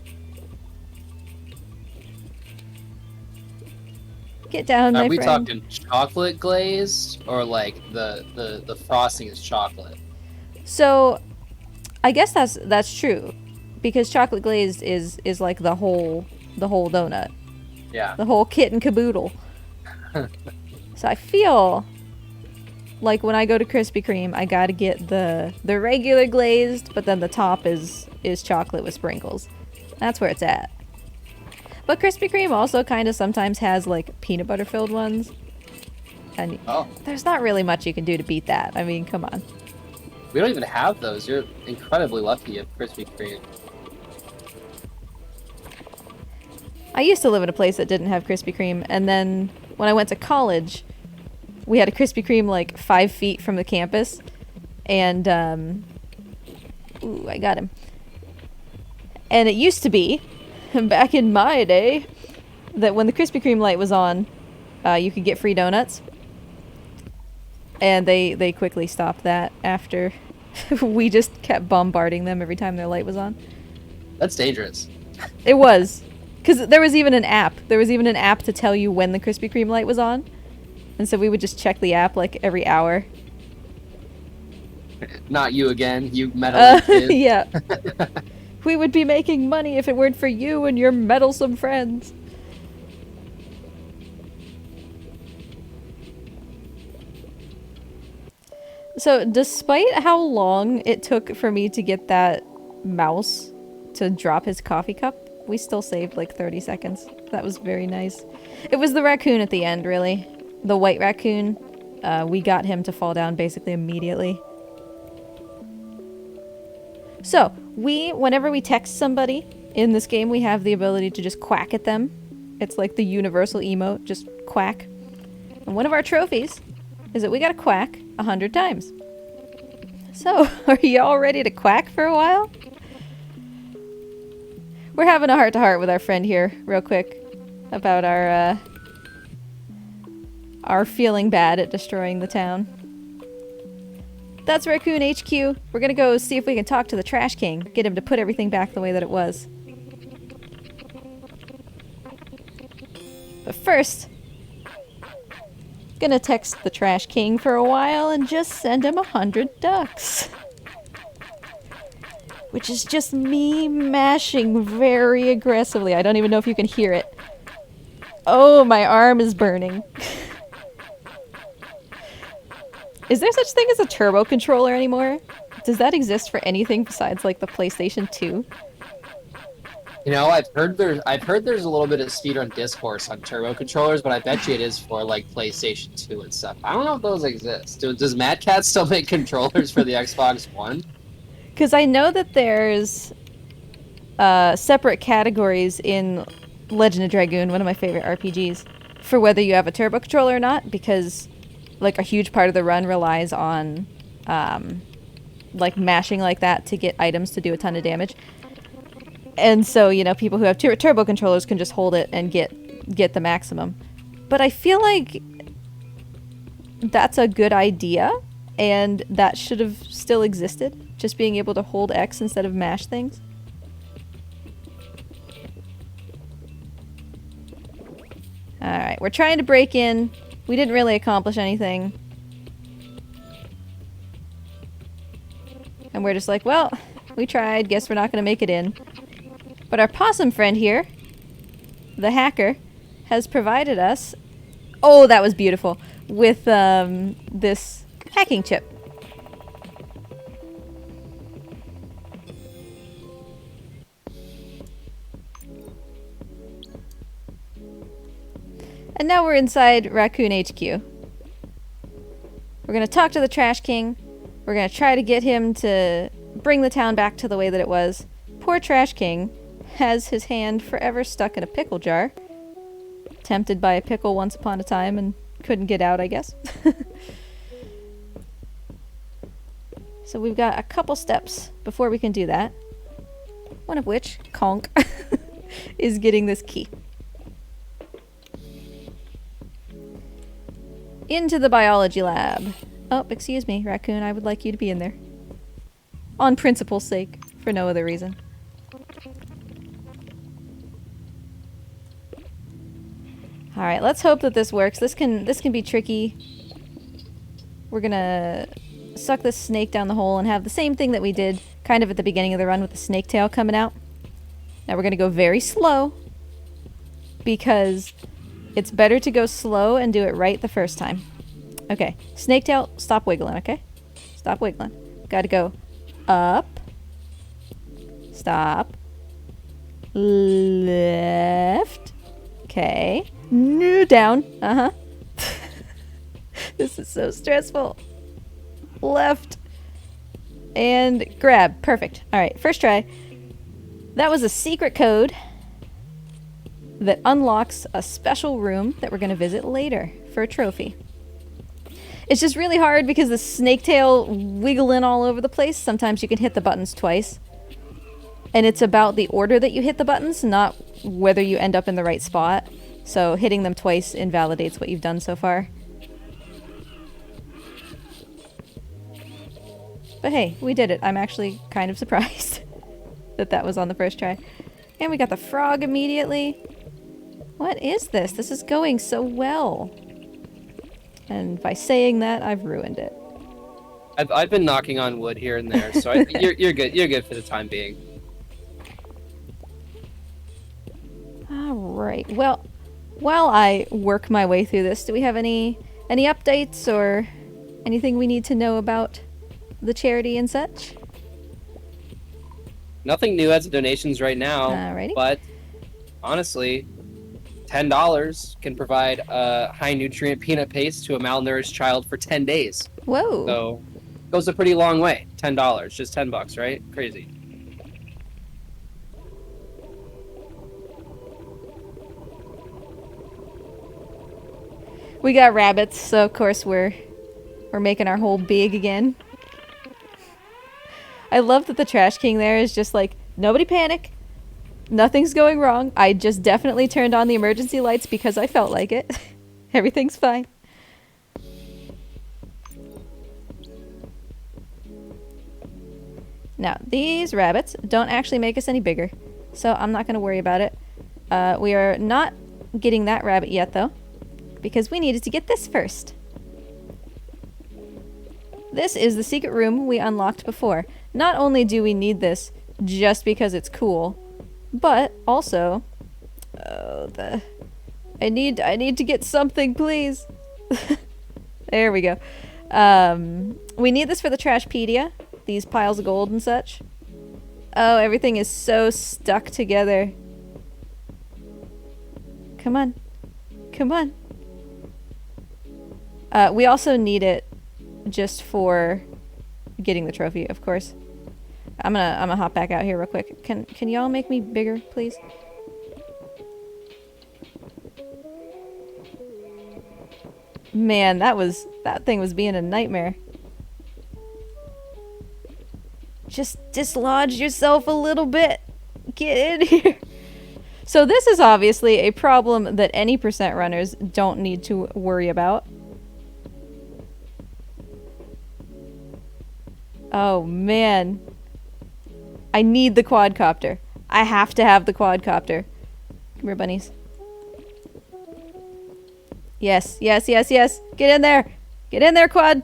Get down, my friend. Are we talking chocolate glazed or like the frosting is chocolate? So, I guess that's true, because chocolate glazed is like the whole donut. Yeah. The whole kit and caboodle. So I feel like when I go to Krispy Kreme, I gotta get the regular glazed, but then the top is chocolate with sprinkles. That's where it's at. But Krispy Kreme also kind of sometimes has like peanut butter filled ones. And there's not really much you can do to beat that. I mean, come on. We don't even have those. You're incredibly lucky at Krispy Kreme. I used to live in a place that didn't have Krispy Kreme, and then when I went to college, we had a Krispy Kreme like 5 feet from the campus, and ooh, I got him. And it used to be, back in my day, that when the Krispy Kreme light was on, you could get free donuts. And they quickly stopped that after we just kept bombarding them every time their light was on. That's dangerous. It was. Because there was even an app. There was even an app to tell you when the Krispy Kreme light was on. And so we would just check the app like every hour. Not you again, you meddling kid. Yeah. We would be making money if it weren't for you and your meddlesome friends. So, despite how long it took for me to get that mouse to drop his coffee cup, we still saved like 30 seconds. That was very nice. It was the raccoon at the end, really. The white raccoon. We got him to fall down basically immediately. So, whenever we text somebody in this game, we have the ability to just quack at them. It's like the universal emote, just quack. And one of our trophies is that we gotta quack 100 times. So, are y'all ready to quack for a while? We're having a heart-to-heart with our friend here, real quick, about our feeling bad at destroying the town. That's Raccoon HQ. We're gonna go see if we can talk to the Trash King, get him to put everything back the way that it was. But first, gonna text the Trash King for a while and just send him 100 ducks. Which is just me mashing very aggressively. I don't even know if you can hear it. Oh, my arm is burning. Is there such thing as a turbo controller anymore? Does that exist for anything besides like the PlayStation 2? You know, I've heard there's a little bit of speedrun discourse on turbo controllers, but I bet you it is for like PlayStation 2 and stuff. I don't know if those exist. Does Mad Cat still make controllers for the Xbox One? Because I know that there's separate categories in Legend of Dragoon, one of my favorite RPGs, for whether you have a turbo controller or not, because like a huge part of the run relies on like mashing like that to get items to do a ton of damage. And so, you know, people who have turbo controllers can just hold it and get the maximum. But I feel like that's a good idea, and that should have still existed. Just being able to hold X instead of mash things. Alright, we're trying to break in. We didn't really accomplish anything. And we're just like, well, we tried. Guess we're not going to make it in. But our possum friend here, the hacker, has provided us... Oh, that was beautiful. with this hacking chip. And now we're inside Raccoon HQ. We're gonna talk to the Trash King. We're gonna try to get him to bring the town back to the way that it was. Poor Trash King has his hand forever stuck in a pickle jar. Tempted by a pickle once upon a time and couldn't get out, I guess. So we've got a couple steps before we can do that. One of which, Conk, is getting this key. Into the biology lab. Oh, excuse me, Raccoon, I would like you to be in there. On principle's sake, for no other reason. Alright, let's hope that this works. This can be tricky. We're gonna suck this snake down the hole and have the same thing that we did kind of at the beginning of the run with the snake tail coming out. Now we're gonna go very slow because it's better to go slow and do it right the first time. Okay, snake tail, stop wiggling, okay? Stop wiggling. Gotta go up, stop, left, okay, down, This is so stressful. Left, and grab, perfect. Alright, first try. That was a secret code that unlocks a special room that we're going to visit later for a trophy. It's just really hard because the snake tail wiggling all over the place. Sometimes you can hit the buttons twice. And it's about the order that you hit the buttons, not whether you end up in the right spot. So hitting them twice invalidates what you've done so far. But hey, we did it. I'm actually kind of surprised that that was on the first try. And we got the frog immediately. What is this? This is going so well. And by saying that, I've ruined it. I've been knocking on wood here and there, so you're good. You're good for the time being. All right. Well, while I work my way through this, do we have any updates or anything we need to know about the charity and such? Nothing new as of donations right now. Alrighty. But honestly, $10 can provide a high nutrient peanut paste to a malnourished child for 10 days. Whoa. So goes a pretty long way. $10, just $10, right? Crazy. We got rabbits, so of course we're making our hole big again. I love that the Trash King there is just like, nobody panic. Nothing's going wrong. I just definitely turned on the emergency lights because I felt like it. Everything's fine. Now, these rabbits don't actually make us any bigger, so I'm not going to worry about it. We are not getting that rabbit yet, though, because we needed to get this first. This is the secret room we unlocked before. Not only do we need this just because it's cool, but also, I need to get something, please. There we go. We need this for the Trashpedia, these piles of gold and such. Oh, everything is so stuck together. Come on. Come on. We also need it just for getting the trophy, of course. I'm gonna hop back out here real quick. Can y'all make me bigger, please? Man, that thing was being a nightmare. Just dislodge yourself a little bit. Get in here. So this is obviously a problem that any percent runners don't need to worry about. Oh man. I need the quadcopter. I have to have the quadcopter. Come here, bunnies. Yes, yes, yes, yes. Get in there. Get in there, quad.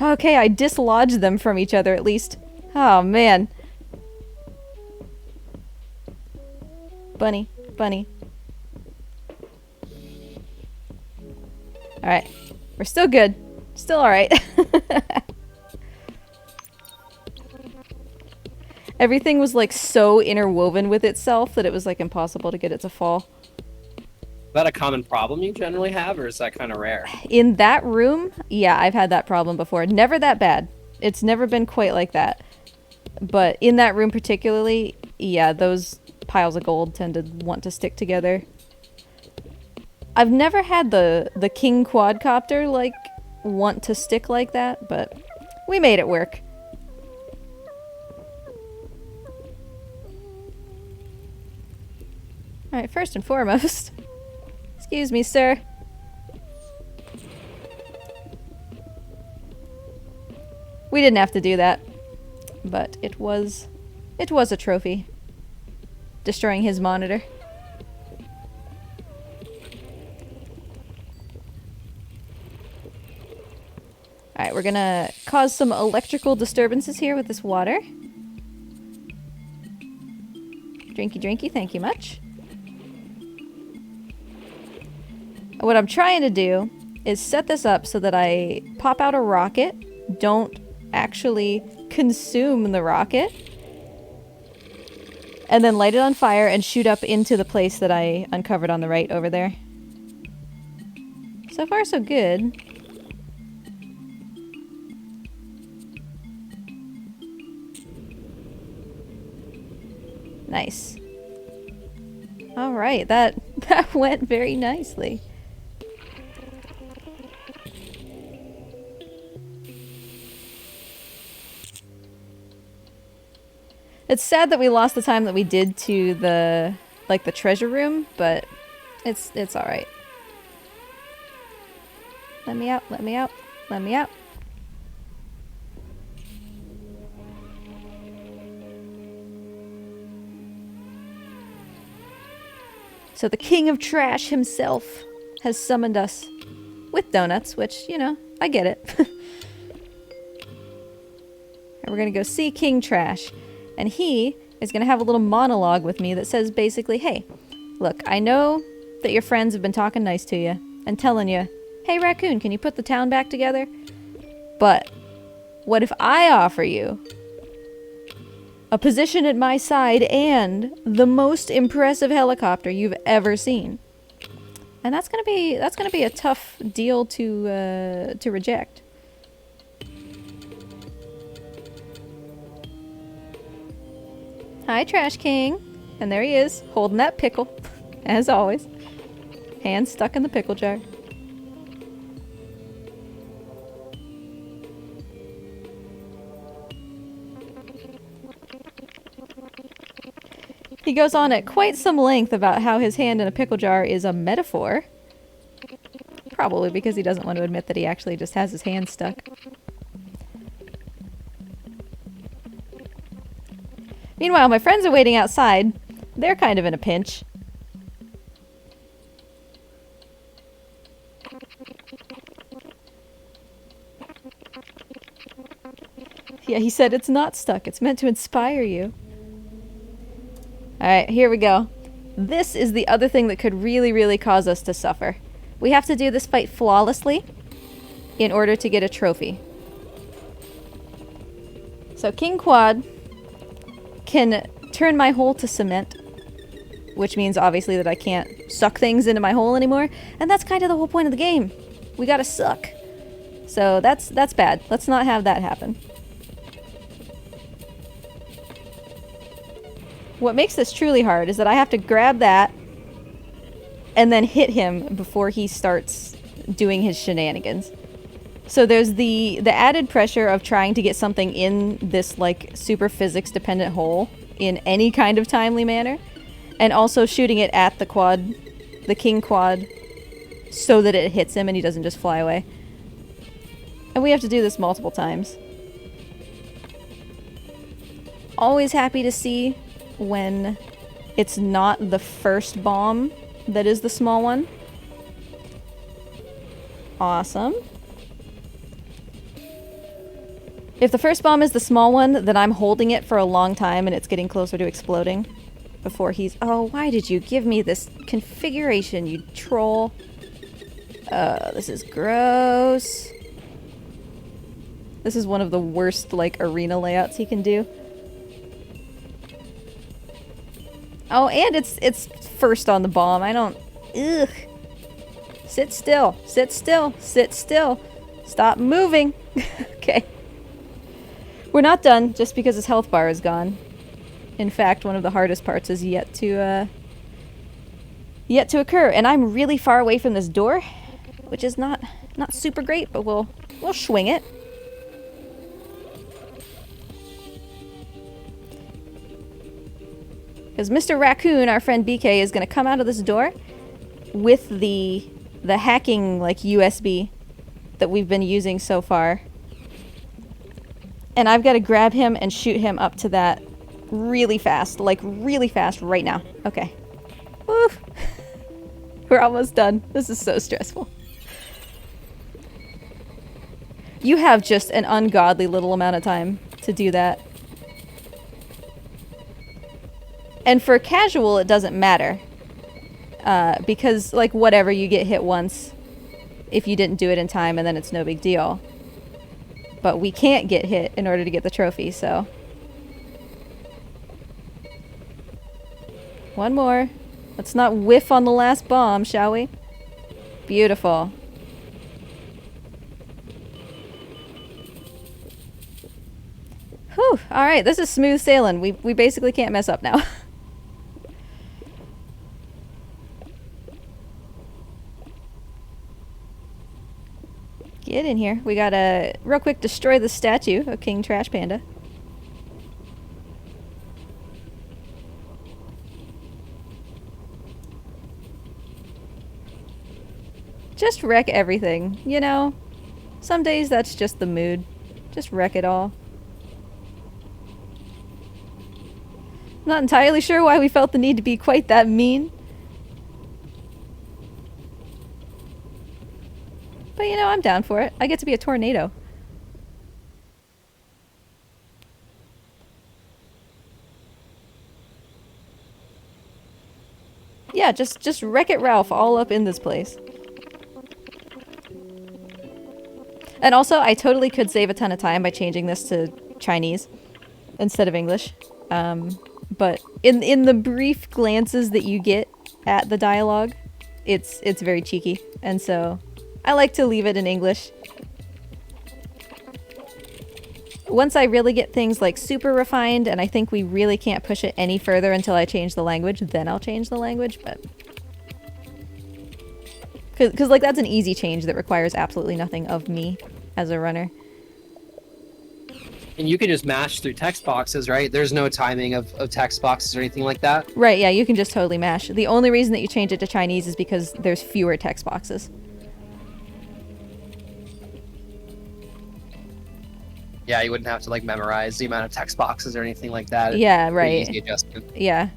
Okay, I dislodged them from each other at least. Oh, man. Bunny, bunny. Alright. We're still good. Still alright. Everything was like so interwoven with itself that it was like impossible to get it to fall. Is that a common problem you generally have, or is that kind of rare? In that room, yeah, I've had that problem before. Never that bad. It's never been quite like that. But in that room particularly, yeah, those piles of gold tend to want to stick together. I've never had the king quadcopter, like, want to stick like that, but we made it work. Alright, first and foremost, excuse me, sir. We didn't have to do that, but it was a trophy. Destroying his monitor. Alright, we're gonna cause some electrical disturbances here with this water. Drinky drinky, thank you much. What I'm trying to do is set this up so that I pop out a rocket, don't actually consume the rocket, and then light it on fire and shoot up into the place that I uncovered on the right over there. So far, so good. Nice. Alright, that went very nicely. It's sad that we lost the time that we did to the, like, the treasure room, but it's alright. Let me out, let me out, let me out. So the king of trash himself has summoned us with donuts, which, you know, I get it. And we're gonna go see King Trash. And he is going to have a little monologue with me that says basically, hey, look, I know that your friends have been talking nice to you and telling you, hey, Raccoon, can you put the town back together? But what if I offer you a position at my side and the most impressive helicopter you've ever seen? And that's gonna be a tough deal to reject. Hi, Trash King. And there he is, holding that pickle, as always. Hand stuck in the pickle jar. He goes on at quite some length about how his hand in a pickle jar is a metaphor. Probably because he doesn't want to admit that he actually just has his hand stuck. Meanwhile, my friends are waiting outside. They're kind of in a pinch. Yeah, he said it's not stuck. It's meant to inspire you. Alright, here we go. This is the other thing that could really, really cause us to suffer. We have to do this fight flawlessly in order to get a trophy. So King Quad can turn my hole to cement, which means obviously that I can't suck things into my hole anymore, and that's kind of the whole point of the game. We gotta suck. So that's bad. Let's not have that happen. What makes this truly hard is that I have to grab that and then hit him before he starts doing his shenanigans. So there's the added pressure of trying to get something in this, like, super physics-dependent hole in any kind of timely manner, and also shooting it at the quad, the King Quad, so that it hits him and he doesn't just fly away. And we have to do this multiple times. Always happy to see when it's not the first bomb that is the small one. Awesome. If the first bomb is the small one, then I'm holding it for a long time and it's getting closer to exploding before he's... Oh, why did you give me this configuration, you troll? This is gross. This is one of the worst, like, arena layouts he can do. Oh, and it's first on the bomb. I don't... Ugh. Sit still. Sit still. Sit still. Stop moving. Okay. We're not done just because his health bar is gone. In fact, one of the hardest parts is yet to occur. And I'm really far away from this door, which is not super great, but we'll swing it. Because Mr. Raccoon, our friend BK, is going to come out of this door with the hacking, like, USB that we've been using so far. And I've got to grab him and shoot him up to that really fast. Like, really fast right now. Okay. Woo! We're almost done. This is so stressful. You have just an ungodly little amount of time to do that. And for casual, it doesn't matter. Because, like, whatever, you get hit once if you didn't do it in time, and then it's no big deal. But we can't get hit in order to get the trophy, so... One more. Let's not whiff on the last bomb, shall we? Beautiful. Whew, alright, this is smooth sailing. We basically can't mess up now. Get in here. We gotta, real quick, destroy the statue of King Trash Panda. Just wreck everything, you know? Some days that's just the mood. Just wreck it all. I'm not entirely sure why we felt the need to be quite that mean. But you know, I'm down for it. I get to be a tornado. Yeah, just Wreck-It Ralph all up in this place. And also, I totally could save a ton of time by changing this to Chinese instead of English. But in the brief glances that you get at the dialogue, it's very cheeky. And so I like to leave it in English. Once I really get things like super refined and I think we really can't push it any further until I change the language, then I'll change the language, but... Because like, that's an easy change that requires absolutely nothing of me as a runner. And you can just mash through text boxes, right? There's no timing of text boxes or anything like that? Right, yeah, you can just totally mash. The only reason that you change it to Chinese is because there's fewer text boxes. Yeah, you wouldn't have to like memorize the amount of text boxes or anything like that. Yeah, right. Easy adjustment. Yeah.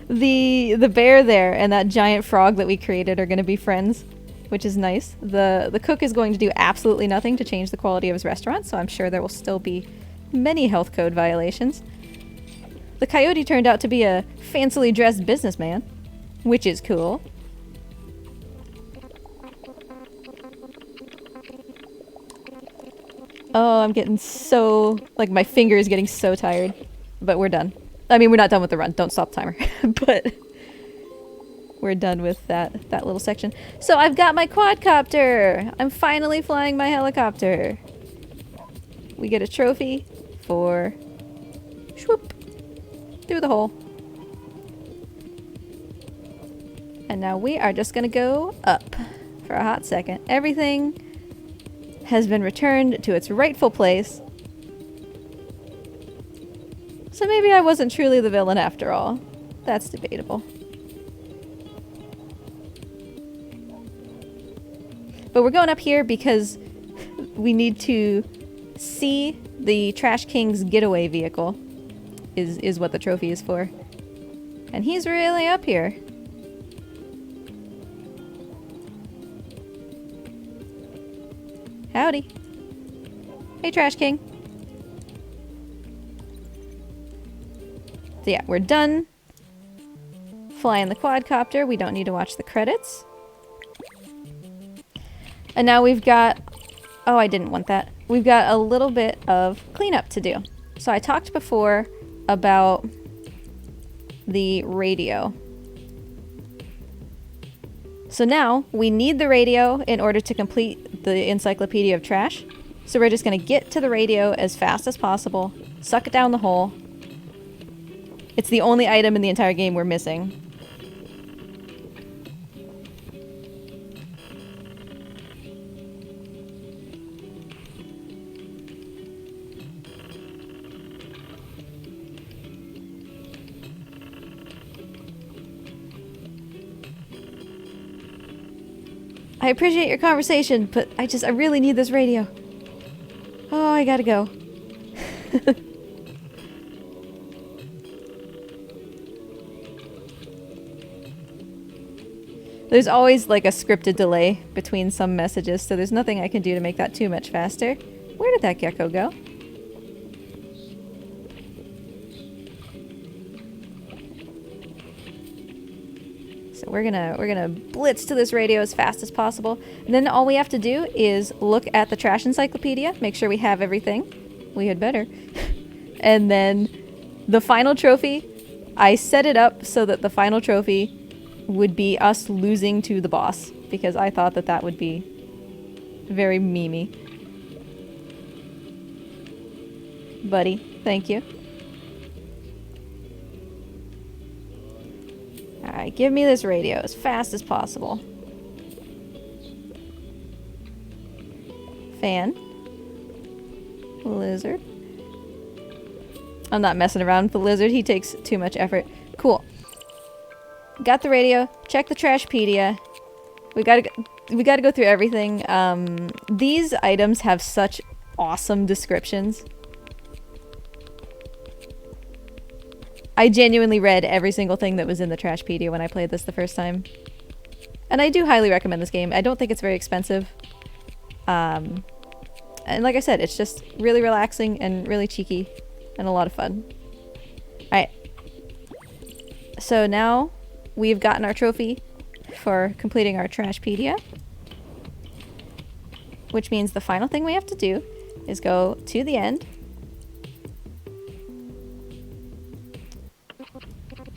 The bear there and that giant frog that we created are going to be friends, which is nice. The cook is going to do absolutely nothing to change the quality of his restaurant, so I'm sure there will still be many health code violations. The coyote turned out to be a fancily dressed businessman, which is cool. Oh, I'm getting so... like, my finger is getting so tired. But we're done. I mean, we're not done with the run. Don't stop the timer. But we're done with that little section. So I've got my quadcopter! I'm finally flying my helicopter. We get a trophy for... swoop! Through the hole. And now we are just gonna go up for a hot second. Everything has been returned to its rightful place. So maybe I wasn't truly the villain after all. That's debatable. But we're going up here because we need to see the Trash King's getaway vehicle is what the trophy is for. And he's really up here. Howdy. Hey, Trash King. So yeah, we're done fly in the quadcopter. We don't need to watch the credits. And now we've got... Oh, I didn't want that. We've got a little bit of cleanup to do. So I talked before about the radio. So now we need the radio in order to complete the Encyclopedia of Trash. So we're just going to get to the radio as fast as possible, suck it down the hole. It's the only item in the entire game we're missing. I appreciate your conversation, but I really need this radio. Oh, I gotta go. There's always like a scripted delay between some messages, so there's nothing I can do to make that too much faster. Where did that gecko go? So we're gonna blitz to this radio as fast as possible, and then all we have to do is look at the trash encyclopedia, make sure we have everything. We had better. And then the final trophy, I set it up so that the final trophy would be us losing to the boss, because I thought that that would be very memey. Buddy, thank you. Alright, give me this radio as fast as possible. Fan. Lizard. I'm not messing around with the lizard, he takes too much effort. Cool. Got the radio, check the Trashpedia. We gotta go through everything. These items have such awesome descriptions. I genuinely read every single thing that was in the Trashpedia when I played this the first time. And I do highly recommend this game. I don't think it's very expensive. And like I said, it's just really relaxing and really cheeky and a lot of fun. Alright. So now we've gotten our trophy for completing our Trashpedia. Which means the final thing we have to do is go to the end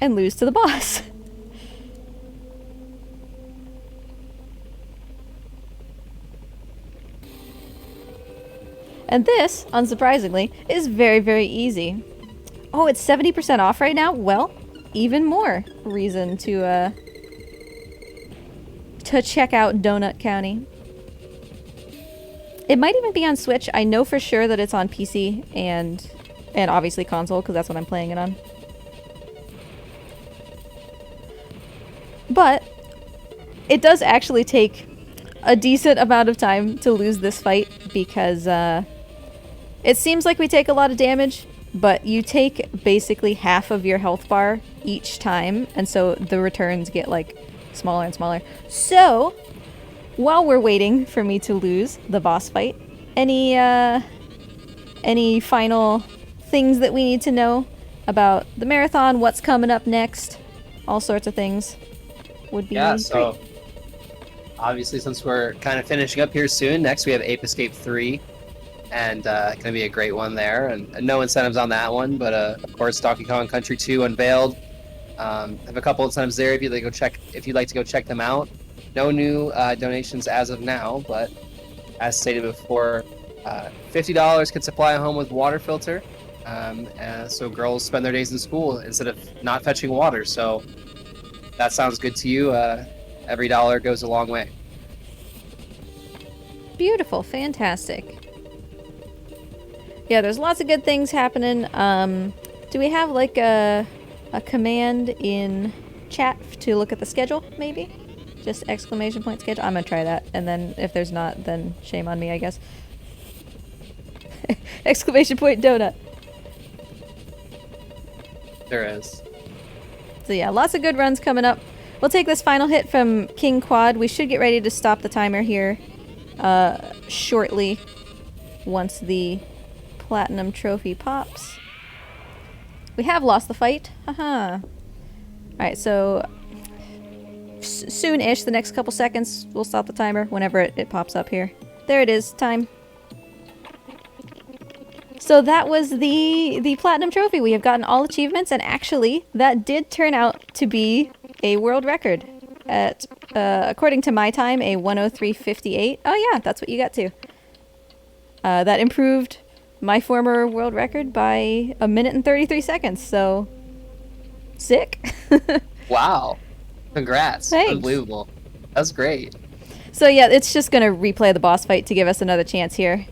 and lose to the boss. And this, unsurprisingly, is very, very easy. Oh, it's 70% off right now? Well, even more reason to check out Donut County. It might even be on Switch. I know for sure that it's on PC and obviously console, because that's what I'm playing it on. But it does actually take a decent amount of time to lose this fight, because it seems like we take a lot of damage, but you take basically half of your health bar each time, and so the returns get like smaller and smaller. So while we're waiting for me to lose the boss fight, any final things that we need to know about the marathon, what's coming up next, all sorts of things would be so great. Obviously, since we're kind of finishing up here soon, next we have Ape Escape 3, and gonna be a great one there, and no incentives on that one, but of course Donkey Kong Country 2 unveiled. Have a couple incentives there if you'd like to go check them out. No new donations as of now, but as stated before, $50 could supply a home with water filter, so girls spend their days in school instead of not fetching water. So that sounds good to you. Every dollar goes a long way. Beautiful, fantastic. Yeah, there's lots of good things happening. Do we have like a command in chat to look at the schedule, maybe? Just exclamation point schedule? I'm gonna try that, and then if there's not, then shame on me, I guess. Exclamation point donut. There is. So yeah, lots of good runs coming up. We'll take this final hit from King Quad. We should get ready to stop the timer here shortly once the platinum trophy pops. We have lost the fight. Haha. Alright, so soon-ish, the next couple seconds, we'll stop the timer whenever it pops up here. There it is, time. So that was the Platinum Trophy. We have gotten all achievements, and actually, that did turn out to be a world record. At, according to my time, a 103.58. Oh yeah, that's what you got too. That improved my former world record by 1 minute and 33 seconds, so... sick. Wow. Congrats. Thanks. Unbelievable. That's great. So yeah, it's just gonna replay the boss fight to give us another chance here.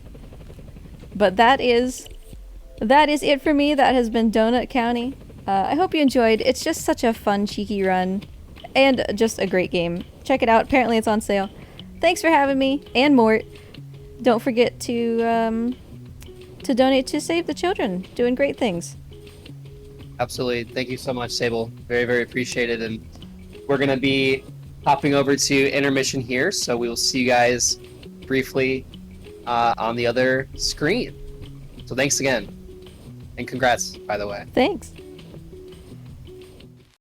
But that is it for me. That has been Donut County. I hope you enjoyed. It's just such a fun, cheeky run. And just a great game. Check it out. Apparently it's on sale. Thanks for having me, and Mort. Don't forget to donate to Save the Children. Doing great things. Absolutely. Thank you so much, Sable. Very, very appreciated. And we're going to be hopping over to intermission here, so we will see you guys briefly on the other screen. So thanks again. And congrats, by the way. Thanks.